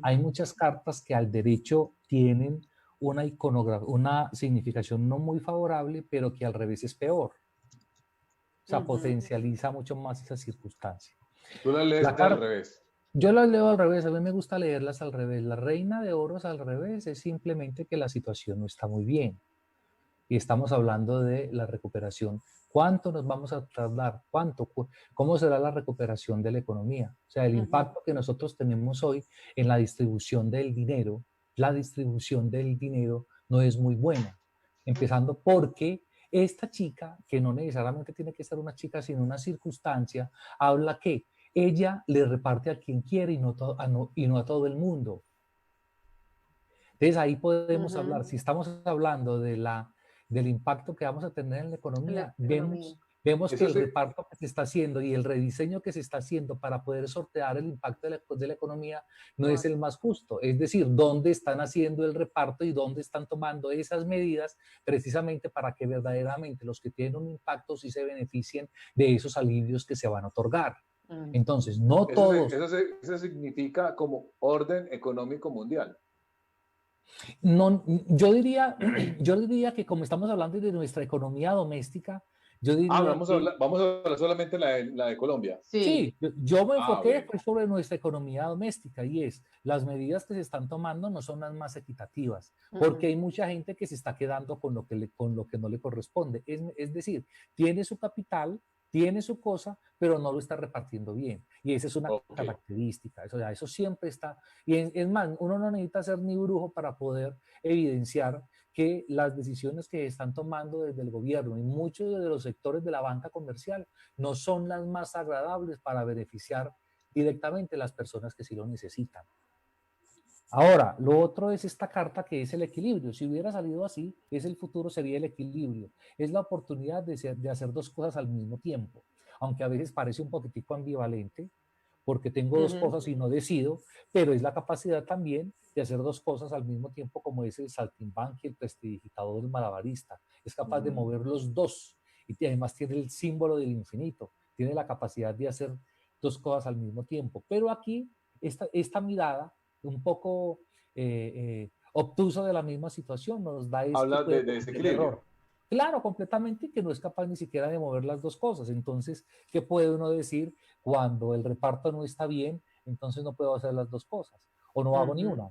Hay muchas cartas que al derecho tienen una significación no muy favorable, pero que al revés es peor. O sea, potencializa mucho más esa circunstancia. Tú la lees La al carta, revés. yo las leo al revés, a mí me gusta leerlas al revés. La reina de oros al revés es simplemente que la situación no está muy bien. Y estamos hablando de la recuperación. ¿Cuánto nos vamos a tardar? ¿Cómo será la recuperación de la economía? O sea, el impacto que nosotros tenemos hoy en la distribución del dinero, no es muy buena. Empezando porque esta chica, que no necesariamente tiene que ser una chica, sino una circunstancia, habla que ella le reparte a quien quiere y no a todo el mundo. Entonces ahí podemos hablar, si estamos hablando del impacto que vamos a tener en la economía, vemos que Eso el sí, reparto que se está haciendo y el rediseño que se está haciendo para poder sortear el impacto de la economía no es el más justo. Es decir, dónde están haciendo el reparto y dónde están tomando esas medidas precisamente para que verdaderamente los que tienen un impacto sí se beneficien de esos alivios que se van a otorgar. Entonces, no todos... Eso significa como orden económico mundial. No, yo diría que como estamos hablando de nuestra economía doméstica, yo diría que vamos a hablar solamente la de Colombia. sí, yo me enfoqué Bueno. pues, sobre nuestra economía doméstica y es, las medidas que se están tomando no son las más equitativas, porque hay mucha gente que se está quedando con lo que no le corresponde. Es decir, tiene su capital, tiene su cosa, pero no lo está repartiendo bien. Y esa es una característica. Eso siempre está. Y es más, uno no necesita ser ni brujo para poder evidenciar que las decisiones que están tomando desde el gobierno y muchos de los sectores de la banca comercial no son las más agradables para beneficiar directamente a las personas que sí lo necesitan. Ahora, lo otro es esta carta que es el equilibrio. Si hubiera salido así, el futuro sería el equilibrio. Es la oportunidad de hacer dos cosas al mismo tiempo, aunque a veces parece un poquitico ambivalente, porque tengo dos cosas y no decido, pero es la capacidad también de hacer dos cosas al mismo tiempo, como es el saltimbanqui, el prestidigitador, el malabarista. Es capaz de mover los dos y además tiene el símbolo del infinito, tiene la capacidad de hacer dos cosas al mismo tiempo. Pero aquí, esta mirada un poco obtusa de la misma situación nos da Habla de el desequilibrio. error. Claro, completamente, que no es capaz ni siquiera de mover las dos cosas. Entonces, ¿qué puede uno decir cuando el reparto no está bien? Entonces no puedo hacer las dos cosas o no hago ni una.